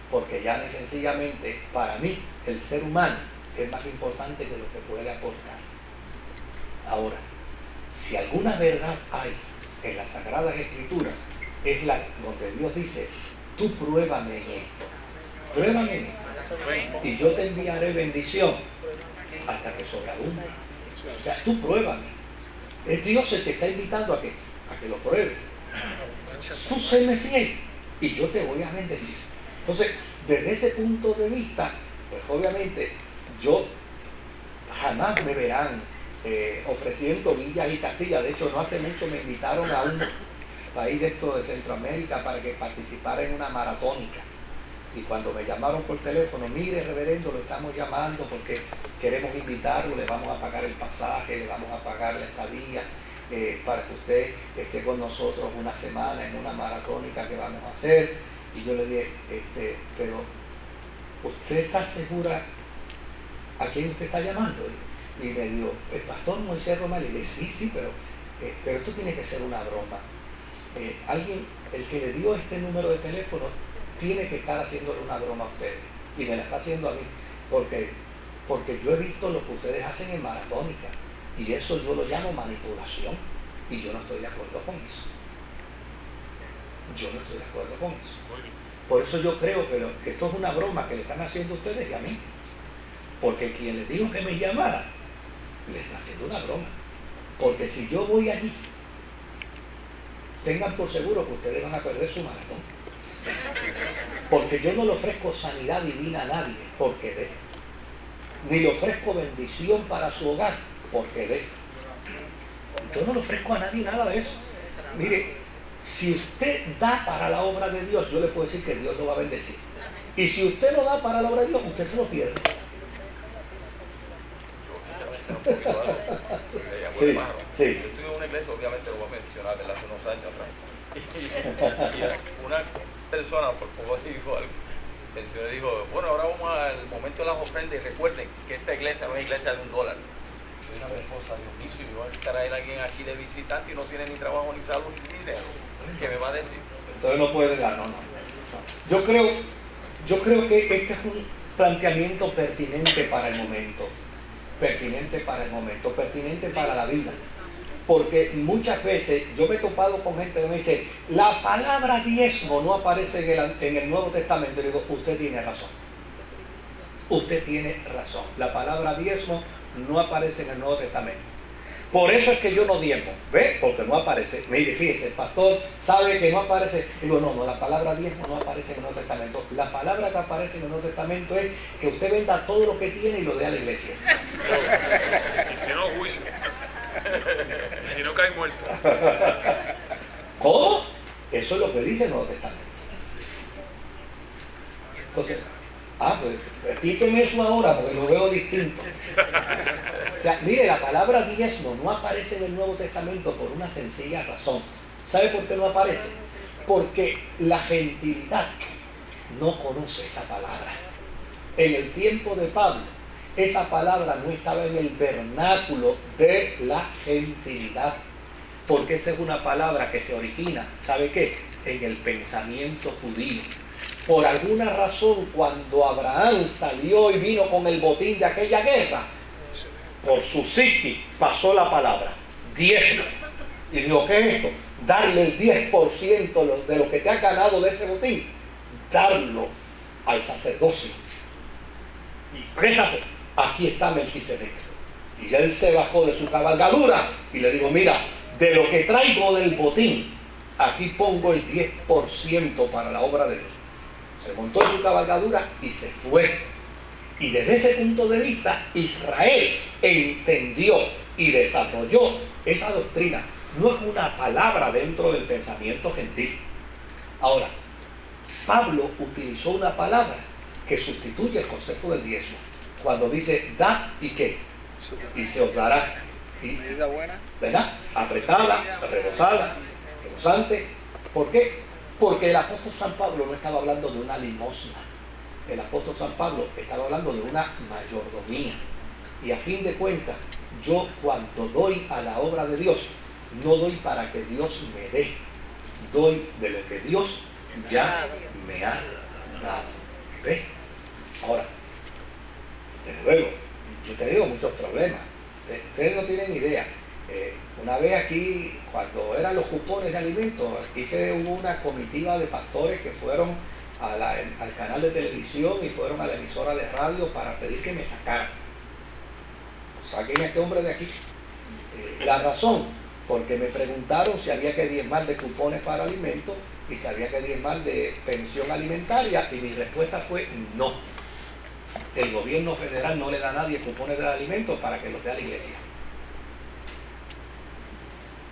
porque ya sencillamente para mí el ser humano es más importante que lo que puede aportar. Ahora, si alguna verdad hay en las Sagradas Escrituras, es la donde Dios dice: tú pruébame en esto, pruébame en esto, y yo te enviaré bendición hasta que sobreabunde. O sea, tú pruébame. Es Dios el que está invitando a que lo pruebes. Tú séme fiel y yo te voy a bendecir. Entonces, desde ese punto de vista, pues obviamente yo jamás me verán ofreciendo villas y castillas. De hecho, no hace mucho me invitaron a un país de esto de Centroamérica para que participara en una maratónica. Y cuando me llamaron por teléfono: mire, reverendo, lo estamos llamando porque queremos invitarlo, le vamos a pagar el pasaje, le vamos a pagar la estadía, para que usted esté con nosotros una semana en una maratónica que vamos a hacer. Y yo le dije: pero ¿usted está segura a quién usted está llamando? Y me dijo: el pastor Moisés Román. Y le dije: sí, pero esto tiene que ser una broma. Alguien, el que le dio este número de teléfono, tiene que estar haciéndole una broma a ustedes, y me la está haciendo a mí. Porque yo he visto lo que ustedes hacen en Maratónica y eso yo lo llamo manipulación y yo no estoy de acuerdo con eso. Yo no estoy de acuerdo con eso. Por eso yo creo que esto es una broma que le están haciendo a ustedes y a mí. Porque quien les dijo que me llamara, le está haciendo una broma. Porque si yo voy allí, tengan por seguro que ustedes van a perder su maratón. Porque yo no le ofrezco sanidad divina a nadie porque dé. Ni le ofrezco bendición para su hogar porque dé. Yo no le ofrezco a nadie nada de eso. Mire, si usted da para la obra de Dios, yo le puedo decir que Dios lo va a bendecir. Y si usted no da para la obra de Dios, usted se lo pierde. Sí. Yo estuve en una iglesia, obviamente lo voy a mencionar, ¿verdad? Hace unos años atrás. Y una persona, por poco dijo algo, el Señor dijo, bueno, ahora vamos al momento de las ofrendas y recuerden que esta iglesia no es iglesia de $1. Yo dije a mi esposa, Dios mío, si va a traer a alguien aquí de visitante y no tiene ni trabajo, ni salud, ni dinero, ¿qué me va a decir? Entonces no puede dar, no. Yo creo que este es un planteamiento pertinente para el momento. Pertinente para la vida. Porque muchas veces yo me he topado con gente que me dice, la palabra diezmo no aparece en el Nuevo Testamento. Y digo, usted tiene razón. Usted tiene razón. La palabra diezmo no aparece en el Nuevo Testamento. Por eso es que yo no diezmo. ¿Ve? Porque no aparece. Mire, fíjese, el pastor sabe que no aparece. Digo, no, la palabra diezmo no aparece en el Nuevo Testamento. La palabra que aparece en el Nuevo Testamento es que usted venda todo lo que tiene y lo dé a la iglesia. Y si no, juicio. Y si no, cae muerto. ¿Cómo? Eso es lo que dice el Nuevo Testamento. Entonces, pues explíqueme eso ahora porque lo veo distinto. O sea, mire, la palabra diezmo no aparece en el Nuevo Testamento por una sencilla razón. ¿Sabe por qué no aparece? Porque la gentilidad no conoce esa palabra. En el tiempo de Pablo, esa palabra no estaba en el vernáculo de la gentilidad. Porque esa es una palabra que se origina, ¿sabe qué? En el pensamiento judío. Por alguna razón, cuando Abraham salió y vino con el botín de aquella guerra, por su psiqui pasó la palabra diezmo. Y dijo, ¿qué es esto? Darle el 10% de lo que te ha ganado de ese botín, darlo al sacerdocio. ¿Y qué hace? Aquí está Melquisedec. Y él se bajó de su cabalgadura y le dijo, mira, de lo que traigo del botín, aquí pongo el 10% para la obra de Dios. Se montó en su cabalgadura y se fue. Y desde ese punto de vista, Israel entendió y desarrolló esa doctrina. No es una palabra dentro del pensamiento gentil. Ahora, Pablo utilizó una palabra que sustituye el concepto del diezmo. Cuando dice, da y qué, y se os dará. Y, ¿verdad? Apretada, rebosada, rebosante. ¿Por qué? Porque el apóstol San Pablo no estaba hablando de una limosna. El apóstol San Pablo estaba hablando de una mayordomía. Y a fin de cuentas, yo cuando doy a la obra de Dios, no doy para que Dios me dé, doy de lo que Dios ya me ha dado. ¿Ves? Ahora, desde luego, yo te digo muchos problemas. Ustedes no tienen idea. Una vez aquí, cuando eran los cupones de alimentos, hubo una comitiva de pastores que fueron al canal de televisión y fueron a la emisora de radio para pedir que me sacaran. Saquen a este hombre de aquí. La razón, porque me preguntaron si había que diezmar de cupones para alimentos y si había que diezmar de pensión alimentaria, y mi respuesta fue no. El gobierno federal no le da a nadie cupones de alimentos para que los dé a la iglesia.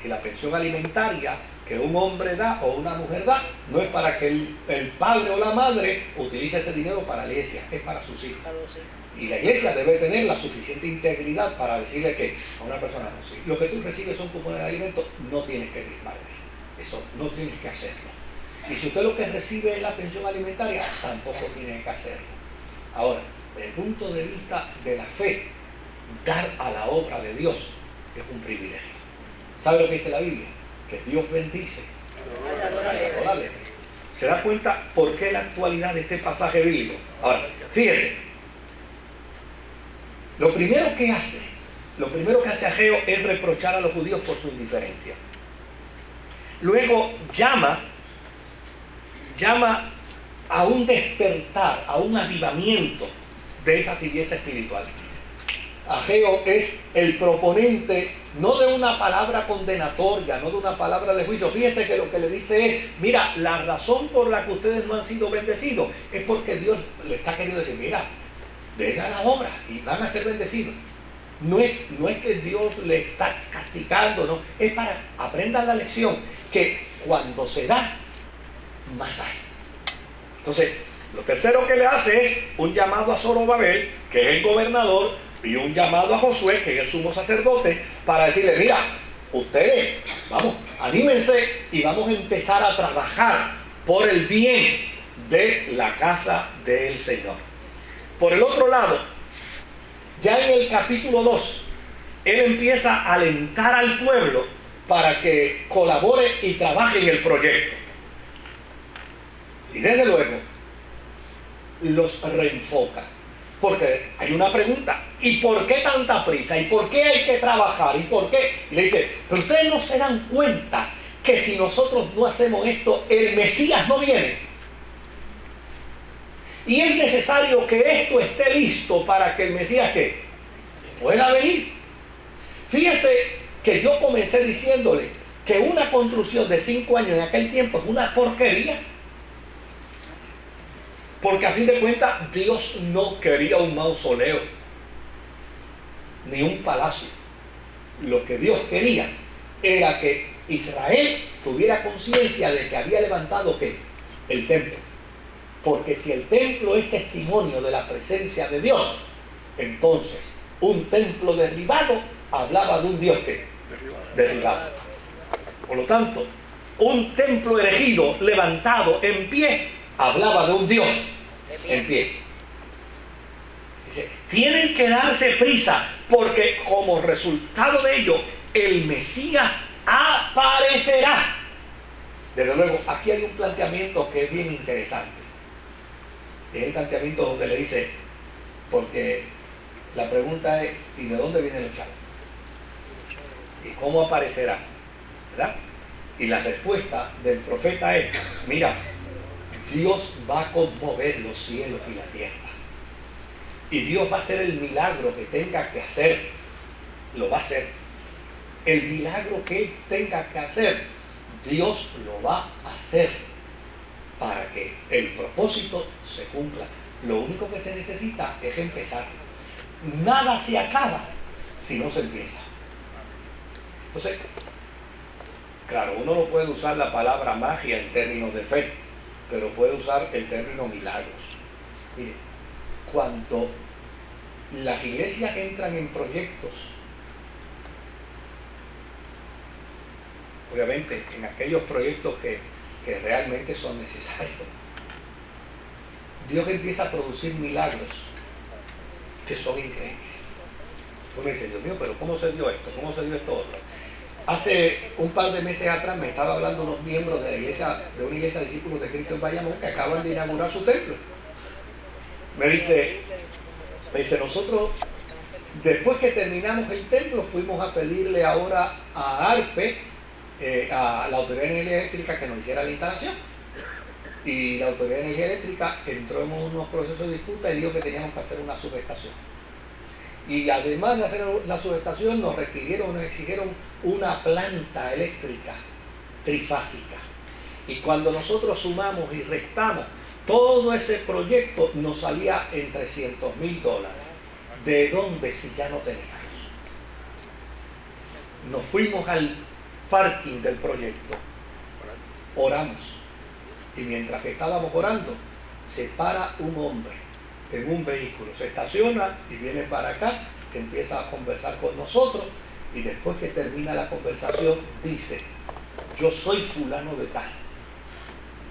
Y la pensión alimentaria que un hombre da o una mujer da no es para que el padre o la madre utilice ese dinero para la iglesia, es para sus hijos. Y la iglesia debe tener la suficiente integridad para decirle que a una persona no, si lo que tú recibes son cupones de alimentos, no tienes que diezmar de él. Eso no tienes que hacerlo. Y si usted lo que recibe es la pensión alimentaria, tampoco tiene que hacerlo. Ahora, desde el punto de vista de la fe, dar a la obra de Dios es un privilegio. ¿Sabe lo que dice la Biblia? Que Dios bendice. ¿Se da cuenta por qué la actualidad de este pasaje bíblico? Ahora, fíjese, Lo primero que hace Ageo es reprochar a los judíos por su indiferencia. Luego llama a un despertar, a un avivamiento de esa tibieza espiritual. Ageo es el proponente no de una palabra condenatoria, no de una palabra de juicio. Fíjense que lo que le dice es, mira, la razón por la que ustedes no han sido bendecidos es porque Dios le está queriendo decir, mira, deja la obra y van a ser bendecidos. No es que Dios le está castigando, no, es para aprendan la lección que cuando se da, más hay. Entonces, lo tercero que le hace es un llamado a Zorobabel, que es el gobernador, y un llamado a Josué, que es el sumo sacerdote, para decirle, mira, ustedes, vamos, anímense y vamos a empezar a trabajar por el bien de la casa del Señor. Por el otro lado, ya en el capítulo 2, él empieza a alentar al pueblo para que colabore y trabaje en el proyecto. Y desde luego, los reenfoca. Porque hay una pregunta, ¿y por qué tanta prisa? ¿Y por qué hay que trabajar? ¿Y por qué? Y le dice, pero ustedes no se dan cuenta que si nosotros no hacemos esto, el Mesías no viene. Y es necesario que esto esté listo para que el Mesías ¿qué? Pueda venir. Fíjese que yo comencé diciéndole que una construcción de 5 años en aquel tiempo es una porquería. Porque a fin de cuentas Dios no quería un mausoleo ni un palacio. Lo que Dios quería era que Israel tuviera conciencia de que había levantado ¿qué? El templo. Porque si el templo es testimonio de la presencia de Dios, entonces un templo derribado hablaba de un Dios ¿qué? Derribado. Por lo tanto, un templo erigido, levantado, en pie, hablaba de un Dios en pie. Dice, tienen que darse prisa porque como resultado de ello el Mesías aparecerá. Desde luego, aquí hay un planteamiento que es bien interesante. Es el planteamiento donde le dice, porque la pregunta es, ¿y de dónde vienen los chavos? ¿Y cómo aparecerá? ¿Verdad? Y la respuesta del profeta es, mira, Dios va a conmover los cielos y la tierra. Y Dios va a hacer el milagro que tenga que hacer. Lo va a hacer. El milagro que Él tenga que hacer, Dios lo va a hacer para que el propósito se cumpla. Lo único que se necesita es empezar. Nada se acaba si no se empieza. Entonces, claro, uno no puede usar la palabra magia en términos de fe, pero puede usar el término milagros. Mire, cuando las iglesias entran en proyectos, obviamente en aquellos proyectos que realmente son necesarios, Dios empieza a producir milagros que son increíbles. Uno dice, Dios mío, pero ¿cómo se dio esto? ¿Cómo se dio esto otro? Hace un par de meses atrás me estaba hablando unos miembros de la iglesia, de una iglesia de discípulos de Cristo en Bayamón, que acaban de inaugurar su templo. Me dice, nosotros después que terminamos el templo fuimos a pedirle ahora a ARPE, a la Autoridad de Energía Eléctrica, que nos hiciera la instalación. Y la Autoridad de Energía Eléctrica entró en unos procesos de disputa y dijo que teníamos que hacer una subestación. Y además de hacer la subestación nos exigieron una planta eléctrica trifásica. Y cuando nosotros sumamos y restamos, todo ese proyecto nos salía en $300,000. ¿De dónde si ya no teníamos? Nos fuimos al parking del proyecto, oramos. Y mientras que estábamos orando, se para un hombre en un vehículo, se estaciona y viene para acá, empieza a conversar con nosotros y después que termina la conversación dice, yo soy fulano de tal,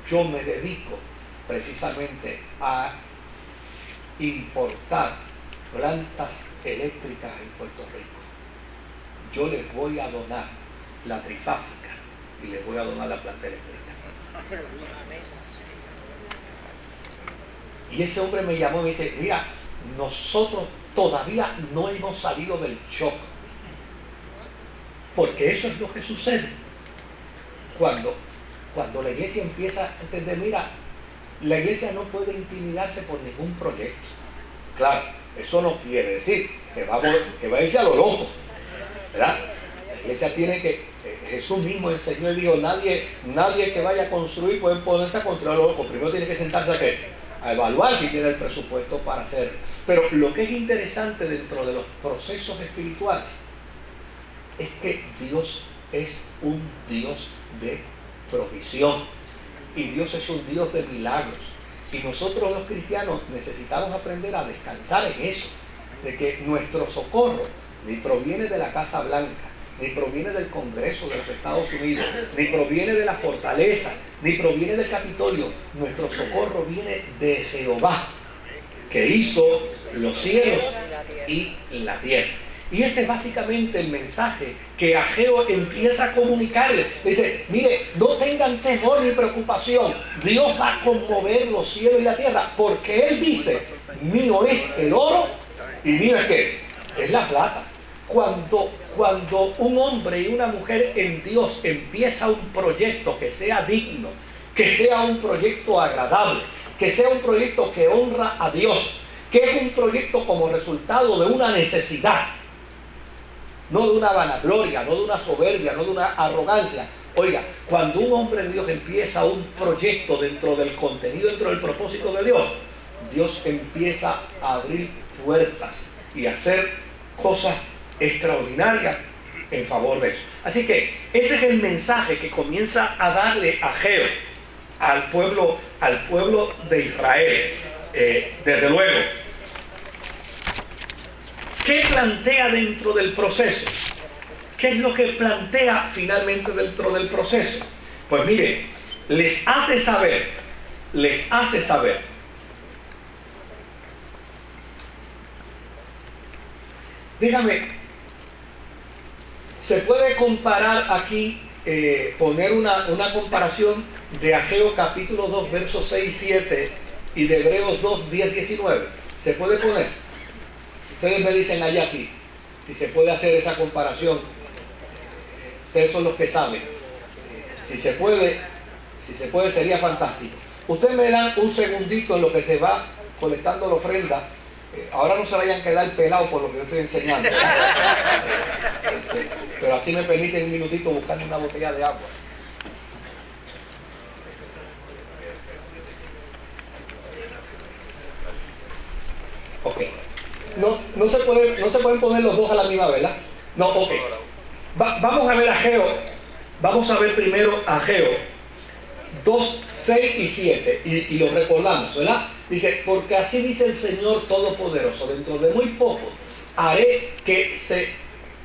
yo me dedico precisamente a importar plantas eléctricas en Puerto Rico. Yo les voy a donar la trifásica y les voy a donar la planta eléctrica. Y ese hombre me llamó y me dice, mira, nosotros todavía no hemos salido del shock. Porque eso es lo que sucede cuando la iglesia empieza a entender, mira, la iglesia no puede intimidarse por ningún proyecto. Claro, eso no quiere decir que va a irse a lo loco, ¿verdad? La iglesia tiene que, Jesús mismo enseñó y dijo, nadie que vaya a construir puede ponerse a construir a lo loco. Primero tiene que sentarse a evaluar si tiene el presupuesto para hacerlo. Pero lo que es interesante dentro de los procesos espirituales es que Dios es un Dios de provisión y Dios es un Dios de milagros, y nosotros los cristianos necesitamos aprender a descansar en eso, de que nuestro socorro ni proviene de la Casa Blanca, ni proviene del Congreso de los Estados Unidos, ni proviene de la fortaleza, ni proviene del Capitolio. Nuestro socorro viene de Jehová, que hizo los cielos y la tierra. Y ese es básicamente el mensaje que Ageo empieza a comunicarle. Dice, mire, no tengan temor ni preocupación. Dios va a conmover los cielos y la tierra, porque Él dice, mío es el oro y mío es ¿qué? Es la plata. Cuando un hombre y una mujer en Dios empieza un proyecto que sea digno, que sea un proyecto agradable, que sea un proyecto que honra a Dios, que es un proyecto como resultado de una necesidad, no de una vanagloria, no de una soberbia, no de una arrogancia. Oiga, cuando un hombre de Dios empieza un proyecto dentro del contenido, dentro del propósito de Dios, Dios empieza a abrir puertas y a hacer cosas extraordinarias en favor de eso. Así que ese es el mensaje que comienza a darle Ageo al pueblo de Israel. Desde luego, ¿qué plantea dentro del proceso? ¿Qué es lo que plantea finalmente dentro del proceso? Pues mire, les hace saber. Dígame, ¿se puede comparar aquí, poner una comparación de Ageo capítulo 2, versos 6 y 7 y de Hebreos 2, 10, 19? ¿Se puede poner? Ustedes me dicen allá si se puede hacer esa comparación. Ustedes son los que saben. Si se puede sería fantástico. Ustedes me dan un segundito en lo que se va colectando la ofrenda. Ahora no se vayan a quedar pelados por lo que yo estoy enseñando. Pero así me permiten un minutito buscarme una botella de agua. Ok. No se pueden poner los dos a la misma, ¿verdad? No, ok. Vamos a ver Ageo. Vamos a ver primero Ageo 2, 6 y 7. Y lo recordamos, ¿verdad? Dice, porque así dice el Señor Todopoderoso, dentro de muy poco haré que se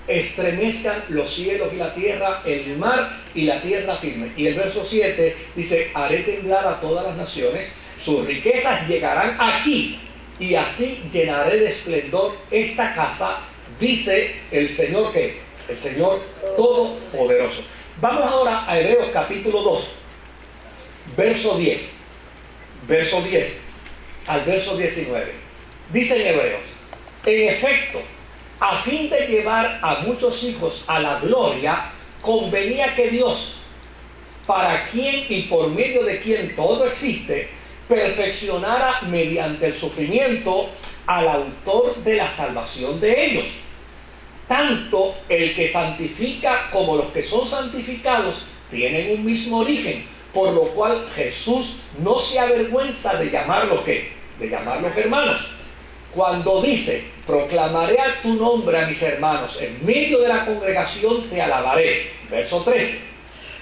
estremezcan los cielos y la tierra, el mar y la tierra firme. Y el verso 7 dice, haré temblar a todas las naciones, sus riquezas llegarán aquí, y así llenaré de esplendor esta casa, dice el Señor que el Señor Todopoderoso. Vamos ahora a Hebreos capítulo 2, verso 10 al verso 19. Dice en Hebreos, en efecto, a fin de llevar a muchos hijos a la gloria, convenía que Dios, para quien y por medio de quien todo existe, perfeccionara mediante el sufrimiento al autor de la salvación de ellos. Tanto el que santifica como los que son santificados tienen un mismo origen, por lo cual Jesús no se avergüenza de llamarlos ¿qué? De llamarlos hermanos. Cuando dice, proclamaré a tu nombre a mis hermanos, en medio de la congregación te alabaré. Verso 13.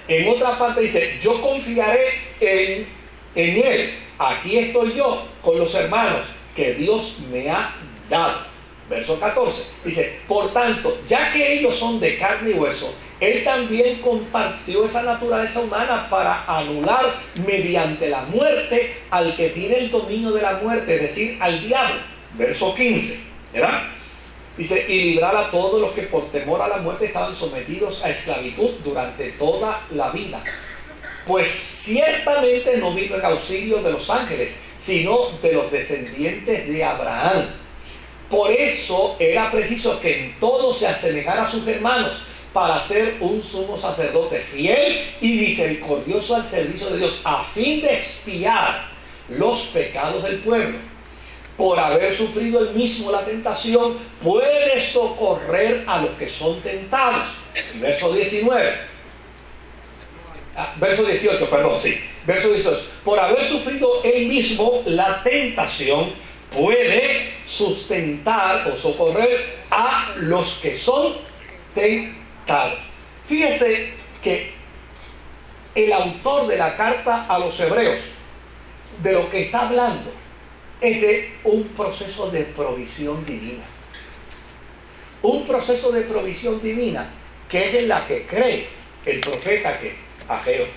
En otra parte dice, yo confiaré en él. Aquí estoy yo con los hermanos que Dios me ha dado. Verso 14. Dice, por tanto, ya que ellos son de carne y hueso, Él también compartió esa naturaleza humana para anular mediante la muerte al que tiene el dominio de la muerte, es decir, al diablo. Verso 15, ¿verdad? Dice, y librar a todos los que por temor a la muerte estaban sometidos a esclavitud durante toda la vida. Pues ciertamente no vino en auxilio de los ángeles, sino de los descendientes de Abraham. Por eso era preciso que en todo se asemejara a sus hermanos, para ser un sumo sacerdote fiel y misericordioso al servicio de Dios, a fin de expiar los pecados del pueblo. Por haber sufrido él mismo la tentación, puede socorrer a los que son tentados. Verso 19. Verso 18, perdón, sí. Verso 18. Por haber sufrido él mismo la tentación, puede sustentar o socorrer a los que son tentados. Fíjese que el autor de la carta a los hebreos, de lo que está hablando, es de un proceso de provisión divina. Un proceso de provisión divina que es en la que cree el profeta Ageo.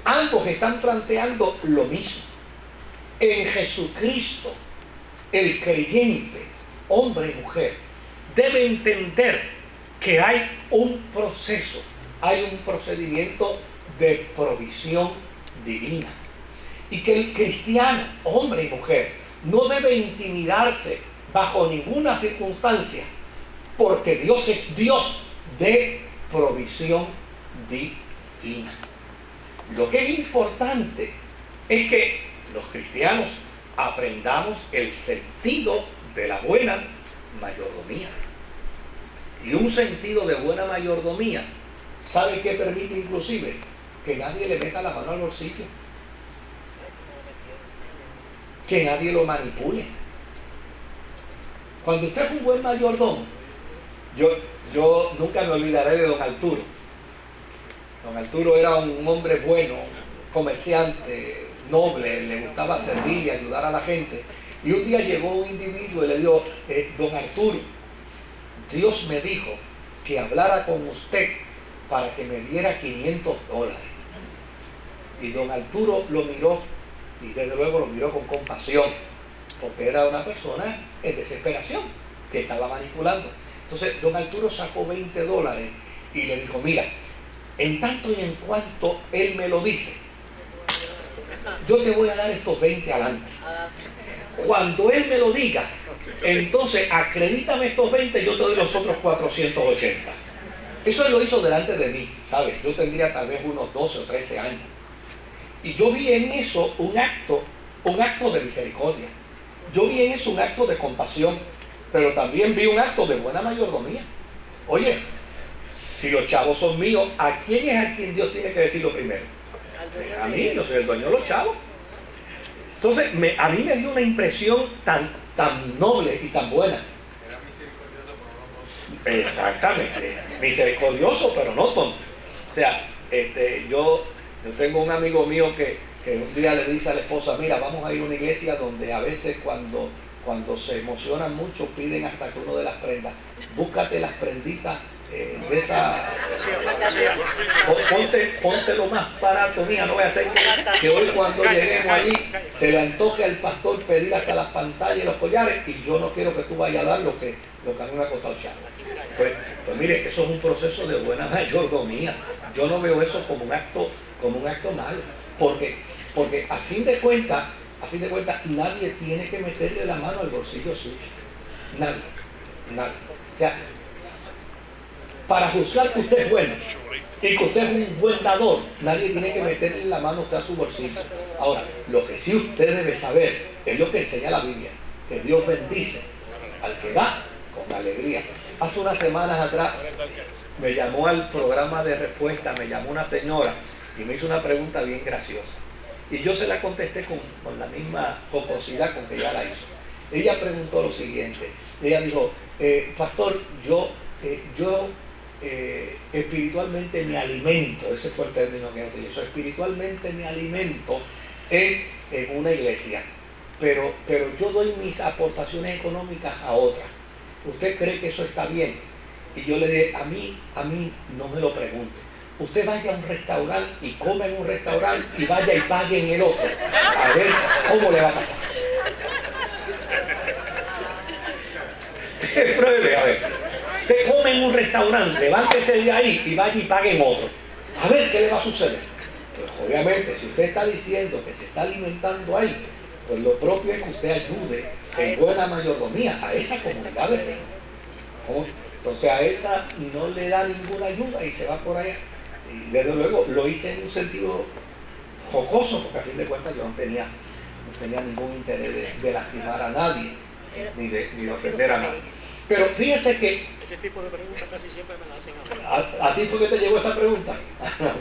Ambos están planteando lo mismo. En Jesucristo, el creyente, hombre y mujer, debe entender que hay un proceso, hay un procedimiento de provisión divina. Y que el cristiano, hombre y mujer, no debe intimidarse bajo ninguna circunstancia, porque Dios es Dios de provisión divina. Lo que es importante es que los cristianos aprendamos el sentido de la buena mayordomía. Y un sentido de buena mayordomía, ¿sabe qué permite inclusive? Que nadie le meta la mano al bolsillo, que nadie lo manipule. Cuando usted es un buen mayordomo, yo nunca me olvidaré de don Arturo. Don Arturo era un hombre bueno, comerciante, noble, le gustaba servir y ayudar a la gente. Y un día llegó un individuo y le dijo, don Arturo, Dios me dijo que hablara con usted para que me diera $500. Y don Arturo lo miró, y desde luego lo miró con compasión, porque era una persona en desesperación que estaba manipulando. Entonces don Arturo sacó $20 y le dijo, mira, en tanto y en cuanto él me lo dice, yo te voy a dar estos 20 adelante. Cuando él me lo diga, entonces acredítame estos 20, yo te doy los otros 480. Eso él lo hizo delante de mí, ¿sabes? Yo tendría tal vez unos 12 o 13 años. Y yo vi en eso un acto de misericordia. Yo vi en eso un acto de compasión, pero también vi un acto de buena mayordomía. Oye, si los chavos son míos, ¿a quién es a quien Dios tiene que decirlo primero? A mí, yo soy el dueño de los chavos. Entonces, a mí me dio una impresión tan noble y tan buena. Era misericordioso, pero no tonto. Exactamente, misericordioso, pero no tonto. O sea, yo tengo un amigo mío que un día le dice a la esposa, mira, vamos a ir a una iglesia donde a veces cuando se emocionan mucho piden hasta que uno de las prendas. Búscate las prenditas de esa... Ponte lo más barato, mía, no voy a hacer que hoy cuando lleguemos allí se le antoje al pastor pedir hasta las pantallas y los collares, y yo no quiero que tú vayas a dar lo que a mí me ha costado chavo. Pues mire, eso es un proceso de buena mayordomía. Yo no veo eso como un acto malo, porque a fin de cuentas nadie tiene que meterle la mano al bolsillo suyo. Nadie. O sea, para juzgar que usted es bueno y que usted es un buen dador, nadie tiene que meterle la mano a usted a su bolsillo. Ahora, lo que sí usted debe saber es lo que enseña la Biblia, que Dios bendice al que da con alegría. Hace unas semanas atrás me llamó al programa de respuesta, me llamó una señora y me hizo una pregunta bien graciosa. Y yo se la contesté con la misma jocosidad con que ella la hizo. Ella preguntó lo siguiente. Ella dijo, pastor, yo espiritualmente me alimento, ese fue el término que utilizó, espiritualmente me alimento en una iglesia, pero yo doy mis aportaciones económicas a otras. ¿Usted cree que eso está bien? Y yo le dije, a mí no me lo pregunte. Usted vaya a un restaurante y come en un restaurante y vaya y pague en el otro. A ver cómo le va a pasar. Pruebe, a ver. Usted come en un restaurante, levántese de ahí y vaya y pague en otro. A ver qué le va a suceder. Pues obviamente, si usted está diciendo que se está alimentando ahí, Pues lo propio es que usted ayude en buena mayordomía a esa comunidad de fe. Entonces a esa no le da ninguna ayuda y se va por allá. Y desde luego lo hice en un sentido jocoso, porque a fin de cuentas yo no tenía ningún interés de lastimar a nadie, ni de ofender a nadie. Pero fíjese que ese tipo de preguntas casi siempre me la hacen a ti fue que te llegó esa pregunta.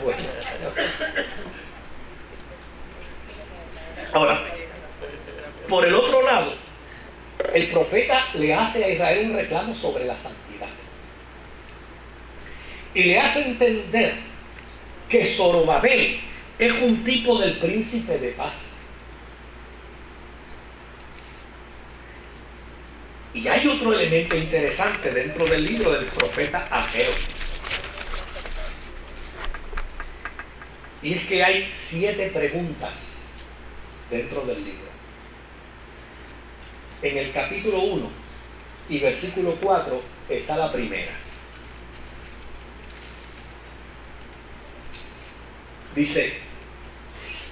Bueno. Ahora, por el otro lado, el profeta le hace a Israel un reclamo sobre la santidad y le hace entender que Zorobabel es un tipo del príncipe de paz. Y hay otro elemento interesante dentro del libro del profeta Ageo. Y es que hay 7 preguntas dentro del libro. En el capítulo 1 y versículo 4 está la primera. Dice: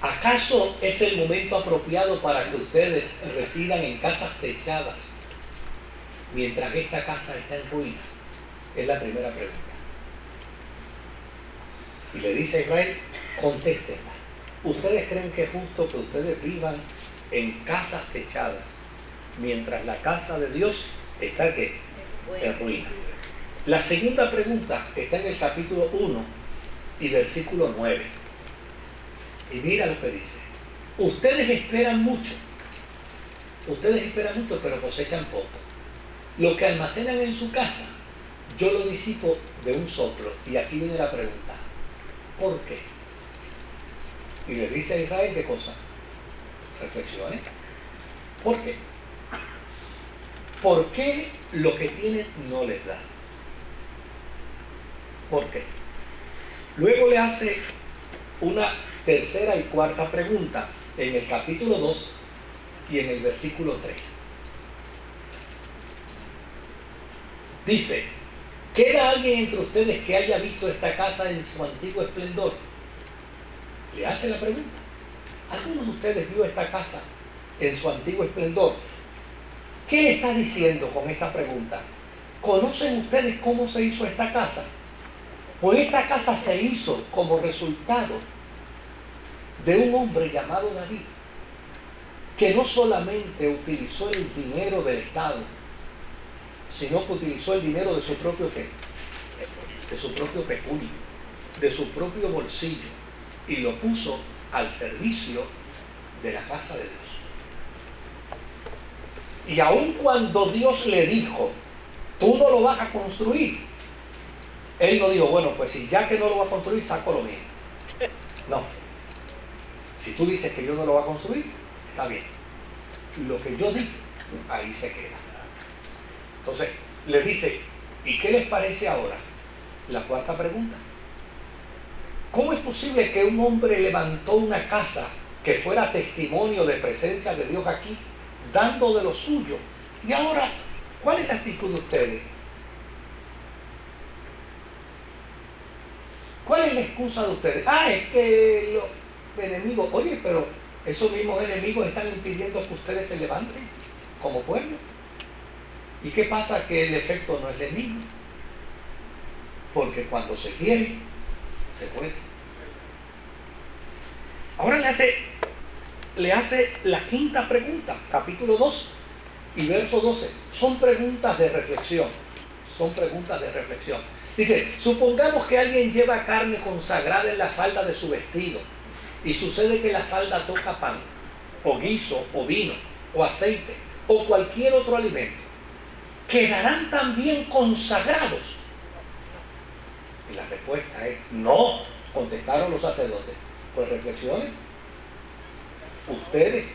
¿acaso es el momento apropiado para que ustedes residan en casas techadas mientras esta casa está en ruinas? Es la primera pregunta. Y le dice a Israel: contéstenla. ¿Ustedes creen que es justo que ustedes vivan en casas techadas mientras la casa de Dios está ¿qué? En ruinas? La segunda pregunta está en el capítulo 1 y versículo 9. Y mira lo que dice: ustedes esperan mucho, pero cosechan poco. Lo que almacenan en su casa, yo lo disipo de un soplo. Y aquí viene la pregunta: ¿por qué? Y le dice a Israel, ¿qué cosa? Reflexione. ¿Por qué? ¿Por qué lo que tienen no les da? ¿Por qué? Luego le hace una tercera y cuarta pregunta en el capítulo 2 y en el versículo 3. Dice: ¿queda alguien entre ustedes que haya visto esta casa en su antiguo esplendor? Le hace la pregunta: ¿alguno de ustedes vio esta casa en su antiguo esplendor? ¿Qué le está diciendo con esta pregunta? ¿Conocen ustedes cómo se hizo esta casa? Pues esta casa se hizo como resultado de un hombre llamado David, que no solamente utilizó el dinero del Estado, sino que utilizó el dinero de su propio peculio, de su propio bolsillo, y lo puso al servicio de la casa de Dios. Y aun cuando Dios le dijo: tú no lo vas a construir, él no dijo: bueno, pues si ya que no lo va a construir, saco lo mío. No. Si tú dices que yo no lo voy a construir, está bien. Lo que yo digo, ahí se queda. Entonces, le dice: ¿y qué les parece ahora? La cuarta pregunta: ¿cómo es posible que un hombre levantó una casa que fuera testimonio de presencia de Dios aquí, dando de lo suyo? Y ahora, ¿cuál es la actitud de ustedes? ¿Cuál es la excusa de ustedes? Es que los enemigos. Oye, pero esos mismos enemigos están impidiendo que ustedes se levanten como pueblo. ¿Y qué pasa? Que el efecto no es el mismo. Porque cuando se quiere, se puede. Ahora le hace la quinta pregunta, capítulo 2 y verso 12. Son preguntas de reflexión. Dice: supongamos que alguien lleva carne consagrada en la falda de su vestido, y sucede que la falda toca pan, o guiso, o vino, o aceite, o cualquier otro alimento. ¿Quedarán también consagrados? Y la respuesta es: no, contestaron los sacerdotes. Pues reflexionen. Ustedes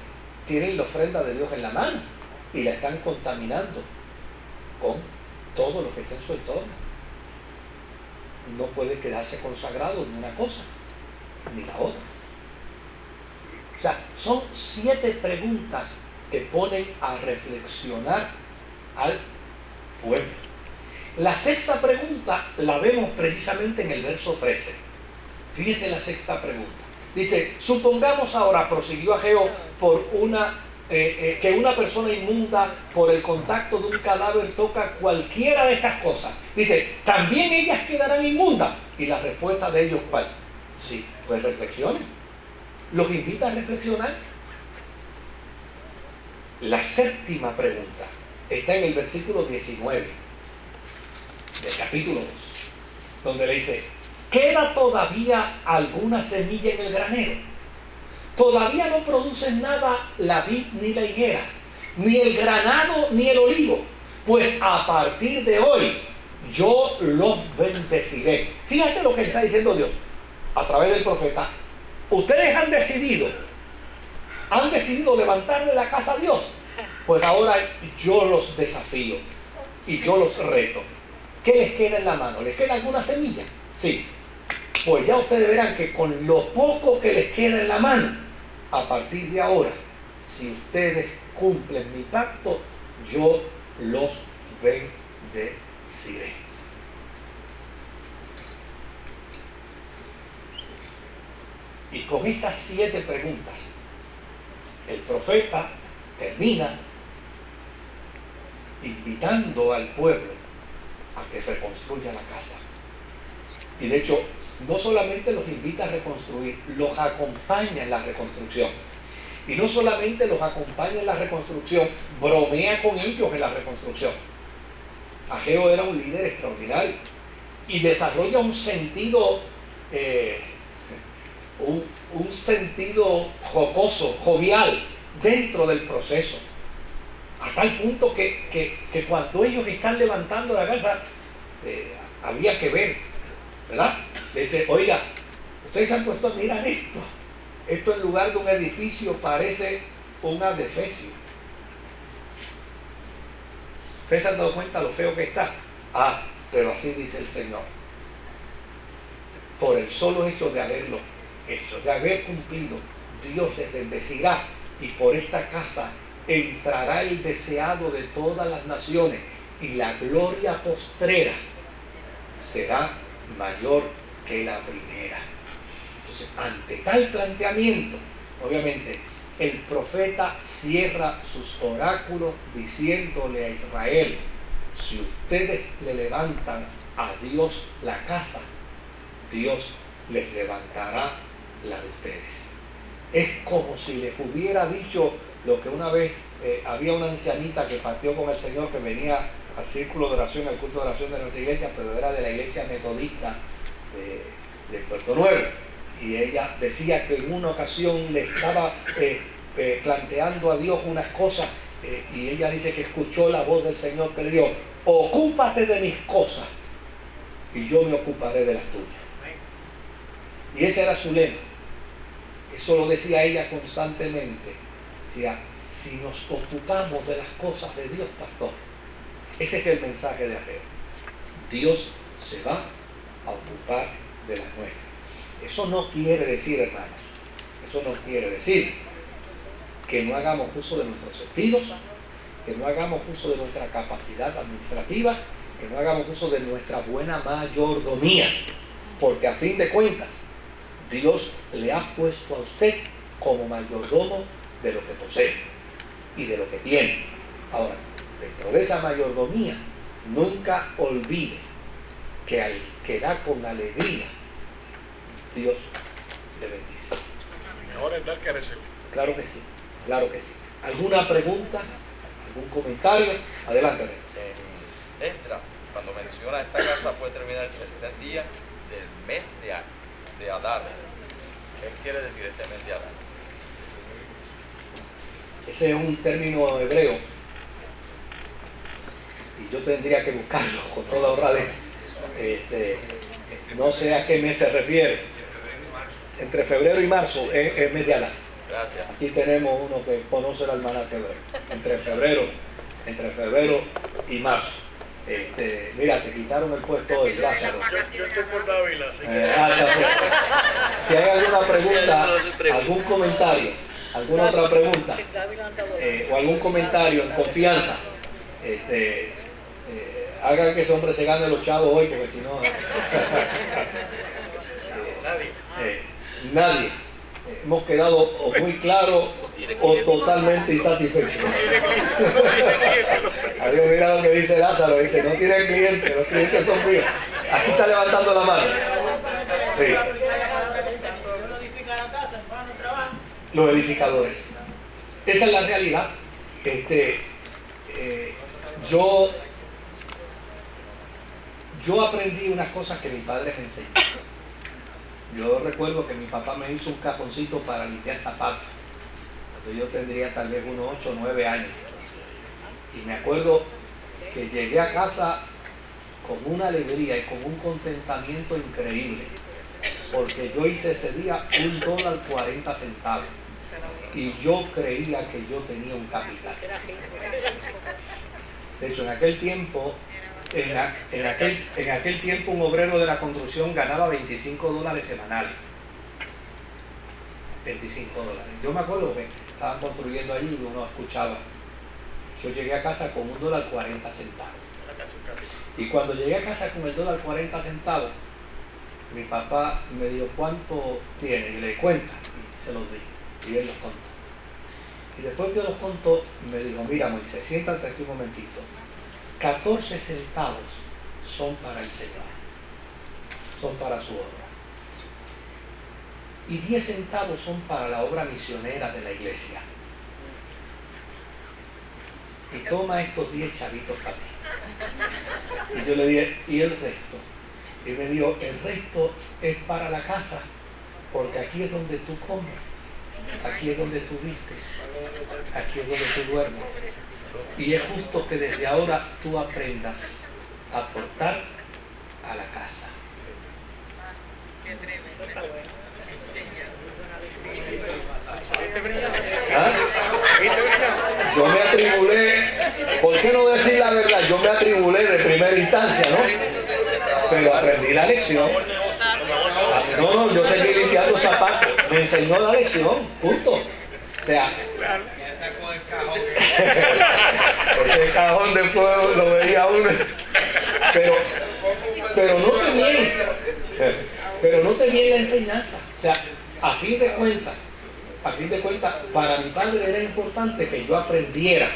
tienen la ofrenda de Dios en la mano y la están contaminando con todo lo que está en su entorno. No puede quedarse consagrado ni una cosa ni la otra. O sea, son 7 preguntas que ponen a reflexionar al pueblo. La sexta pregunta la vemos precisamente en el verso 13. Fíjese la sexta pregunta. Dice: supongamos ahora, prosiguió Ageo, por una que una persona inmunda por el contacto de un cadáver toca cualquiera de estas cosas. Dice, ¿también ellas quedarán inmundas? Y la respuesta de ellos, ¿cuál? Sí, pues reflexionen. Los invita a reflexionar. La séptima pregunta está en el versículo 19 del capítulo 2, donde le dice, ¿queda todavía alguna semilla en el granero? Todavía no producen nada la vid ni la higuera, ni el granado ni el olivo, pues a partir de hoy yo los bendeciré. Fíjate lo que está diciendo Dios a través del profeta. Ustedes han decidido levantarle la casa a Dios. Pues ahora yo los desafío y yo los reto. ¿Qué les queda en la mano? ¿Les queda alguna semilla? Sí. Pues ya ustedes verán que con lo poco que les queda en la mano, a partir de ahora, si ustedes cumplen mi pacto, yo los bendeciré. Y con estas 7 preguntas, el profeta termina invitando al pueblo a que reconstruya la casa. Y de hecho, no solamente los invita a reconstruir, los acompaña en la reconstrucción. Y no solamente los acompaña en la reconstrucción, bromea con ellos en la reconstrucción. Ageo era un líder extraordinario y desarrolla un sentido un sentido jocoso, jovial dentro del proceso, a tal punto que cuando ellos están levantando la casa, había que ver, ¿verdad? Le dice, oiga, ustedes se han puesto a mirar esto en lugar de un edificio parece un adefesio. ¿Ustedes se han dado cuenta lo feo que está? Ah, pero así dice el Señor, por el solo hecho de haberlo hecho, de haber cumplido, Dios les bendecirá, y por esta casa entrará el deseado de todas las naciones, y la gloria postrera será mayor que la primera. Entonces, ante tal planteamiento, obviamente, el profeta cierra sus oráculos diciéndole a Israel, si ustedes le levantan a Dios la casa, Dios les levantará la de ustedes. Es como si les hubiera dicho lo que una vez había una ancianita que partió con el Señor, que venía al círculo de oración, al culto de oración de nuestra iglesia, pero era de la iglesia metodista de Puerto Nuevo, y ella decía que en una ocasión le estaba planteando a Dios unas cosas, y ella dice que escuchó la voz del Señor que le dijo, ocúpate de mis cosas y yo me ocuparé de las tuyas. Y ese era su lema. Eso lo decía ella constantemente. Decía, si nos ocupamos de las cosas de Dios, pastor, ese es el mensaje de Ageo. Dios se va a ocupar de las nuestras. Eso no quiere decir, hermanos, eso no quiere decir que no hagamos uso de nuestros sentidos, que no hagamos uso de nuestra capacidad administrativa, que no hagamos uso de nuestra buena mayordomía, porque a fin de cuentas, Dios le ha puesto a usted como mayordomo de lo que posee y de lo que tiene. Ahora, dentro de esa mayordomía, nunca olvide que al que da con alegría, Dios le bendice. Mejor es dar que recibir. Claro que sí, claro que sí. ¿Alguna pregunta? ¿Algún comentario? Adelante. Esdras, cuando menciona esta casa puede terminar el tercer día del mes de Adar. ¿Qué quiere decir ese mes de Adar? Ese es un término hebreo y yo tendría que buscarlo con toda honradez. No sé a qué mes se refiere. Entre febrero y marzo es mes de Adar. Gracias. Aquí tenemos uno que conoce el almanaque hebreo. Entre febrero y marzo. Mira, te quitaron el puesto hoy, Lázaro. Yo estoy por Dávila, así que... Si hay alguna pregunta, algún comentario, alguna otra pregunta, o algún comentario en confianza, hagan que ese hombre se gane los chavos hoy, porque si no... Nadie. Hemos quedado muy claros o totalmente insatisfecho. Adiós, mira lo que dice Lázaro, dice, no tiene clientes, los clientes son míos. Aquí está levantando la mano. Sí. Los edificadores. Esa es la realidad. Yo aprendí unas cosas que mi padre me enseñó. Yo recuerdo que mi papá me hizo un cajoncito para limpiar zapatos. Yo tendría tal vez unos 8 o 9 años. Y me acuerdo que llegué a casa con una alegría y con un contentamiento increíble. Porque yo hice ese día $1.40. Y yo creía que yo tenía un capital. De hecho, en aquel tiempo un obrero de la construcción ganaba $25 semanales. $25. Yo me acuerdo que estaban construyendo allí y uno escuchaba. Yo llegué a casa con $1.40. Y cuando llegué a casa con el $1.40, mi papá me dijo, ¿cuánto tiene? Y le cuenta, y se los dije. Y él los contó. Y después que los contó, me dijo, mira Moisés, siéntate aquí un momentito. 14 centavos son para el Señor. Son para su obra. Y 10 centavos son para la obra misionera de la iglesia. Y toma estos 10 chavitos para ti. Y yo le dije, ¿y el resto? Y me dijo, el resto es para la casa, porque aquí es donde tú comes, aquí es donde tú vistes, aquí es donde tú duermes. Y es justo que desde ahora tú aprendas a aportar a la casa. ¿Ah? Yo me atribulé, ¿por qué no decir la verdad? Yo me atribulé de primera instancia, ¿no? Pero aprendí la lección. No, yo seguí limpiando zapatos. Me enseñó la lección, punto. O sea, ese cajón de fuego lo veía uno. Pero no tenía la enseñanza. O sea, a fin de cuentas, para mi padre era importante que yo aprendiera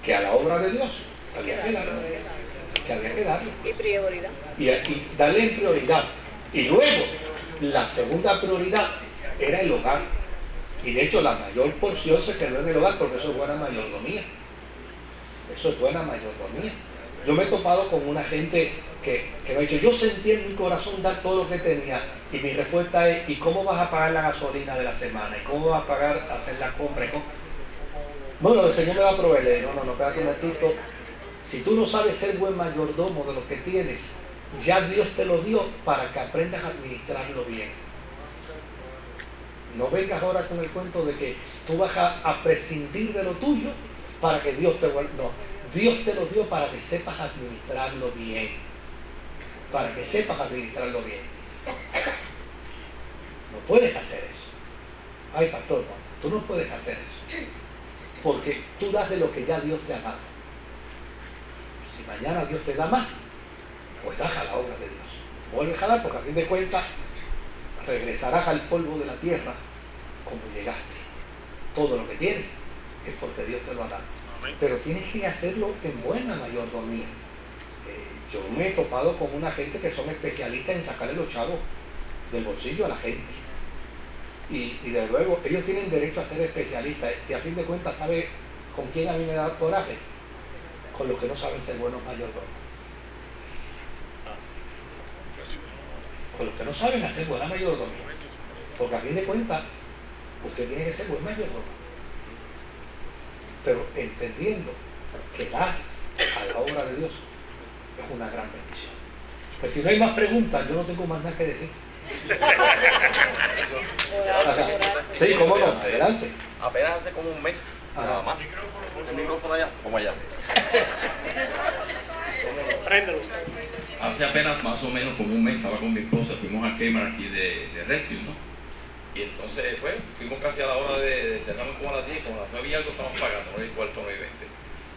que a la obra de Dios había que darle. Y prioridad. Y darle prioridad. Y luego, la segunda prioridad era el hogar. Y de hecho, la mayor porción se quedó en el hogar porque eso es buena mayordomía. Eso es buena mayordomía. Yo me he topado con una gente que me ha dicho, yo sentí en mi corazón dar todo lo que tenía. Y mi respuesta es, ¿y cómo vas a pagar la gasolina de la semana? ¿Y cómo vas a pagar hacer la compra? Bueno, el Señor me va a proveer. Le digo, no, espérate un momentito. Si tú no sabes ser buen mayordomo de lo que tienes, ya Dios te lo dio para que aprendas a administrarlo bien. No vengas ahora con el cuento de que tú vas a prescindir de lo tuyo para que Dios te vuelva. No, Dios te lo dio para que sepas administrarlo bien. Para que sepas administrarlo bien. No puedes hacer eso. Ay, pastor, no, tú no puedes hacer eso. Porque tú das de lo que ya Dios te ha dado. Si mañana Dios te da más, pues das a la obra de Dios. Vuelves a dar porque a fin de cuentas regresarás al polvo de la tierra como llegaste. Todo lo que tienes es porque Dios te lo ha dado. Pero tienes que hacerlo en buena mayordomía. Yo me he topado con una gente que son especialistas en sacarle los chavos del bolsillo a la gente. Y desde luego ellos tienen derecho a ser especialistas. Y a fin de cuentas, ¿sabe con quién a mí me da coraje? Con los que no saben ser buenos mayordomos. Con los que no saben hacer buena mayordomía. Porque a fin de cuentas, usted tiene que ser buen mayordomo. Pero entendiendo que dar a la obra de Dios es una gran bendición. Pues si no hay más preguntas, yo no tengo más nada que decir. Sí, cómo no, adelante. Apenas hace como un mes, nada más. El micrófono allá, como allá. Préndelo. Hace apenas más o menos como un mes estaba con mi esposa, fuimos al Kmart aquí de Redfield, ¿no? Y entonces, pues, fuimos casi a la hora de cerramos como a las 10, como a las 9 y algo estamos pagando, 9 y cuarto, 9 y 20.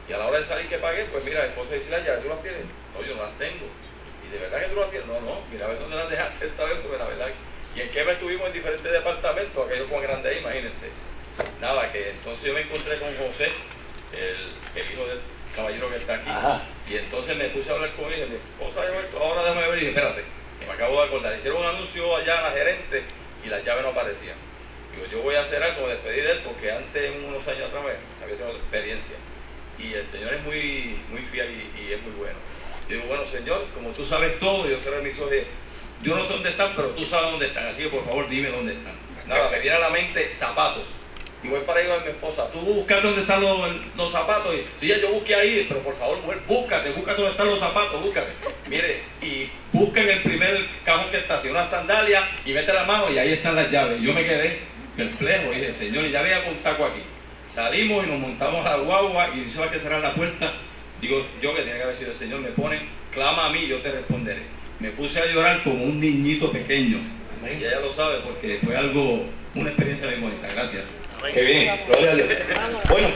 Y a la hora de salir que pagué, pues mira, mi esposa dice, ya, ¿tú las tienes? No, yo no las tengo. Y de verdad que tú las tienes, no, mira a ver dónde las dejaste esta vez, porque la verdad. Y en Kmart estuvimos en diferentes departamentos, aquellos con grandes, imagínense. nada, que entonces yo me encontré con José, el hijo del caballero que está aquí. Ajá. Y entonces me puse a hablar con ella, mi esposa, ahora déjame ver, y dije, espérate, que me acabo de acordar, hicieron un anuncio allá a la gerente y las llaves no aparecían. Digo, yo voy a hacer algo, me despedí de él, porque antes, unos años atrás, había tenido experiencia. Y el Señor es muy fiel y es muy bueno. Digo, bueno, Señor, como tú sabes todo, yo cerré mis ojos, yo no sé dónde están, pero tú sabes dónde están, así que por favor dime dónde están. Nada, me viene a la mente zapatos. Y voy para ir a mi esposa, tú buscas dónde están los zapatos. Y sí, yo busqué ahí, pero por favor, mujer, búscate dónde están los zapatos, búscate. Mire, y busca en el primer cajón que está, así una sandalia, y mete la mano y ahí están las llaves. Yo me quedé perplejo y dije, Señor, y ya había un taco aquí. Salimos y nos montamos a la guagua y dice, va que cerrar la puerta. Digo, yo que tenía que haber sido el Señor, me pone, clama a mí, yo te responderé. Me puse a llorar como un niñito pequeño. Y ella lo sabe porque fue algo, una experiencia muy bonita. Gracias. Qué bien, gloria a Dios. Bueno.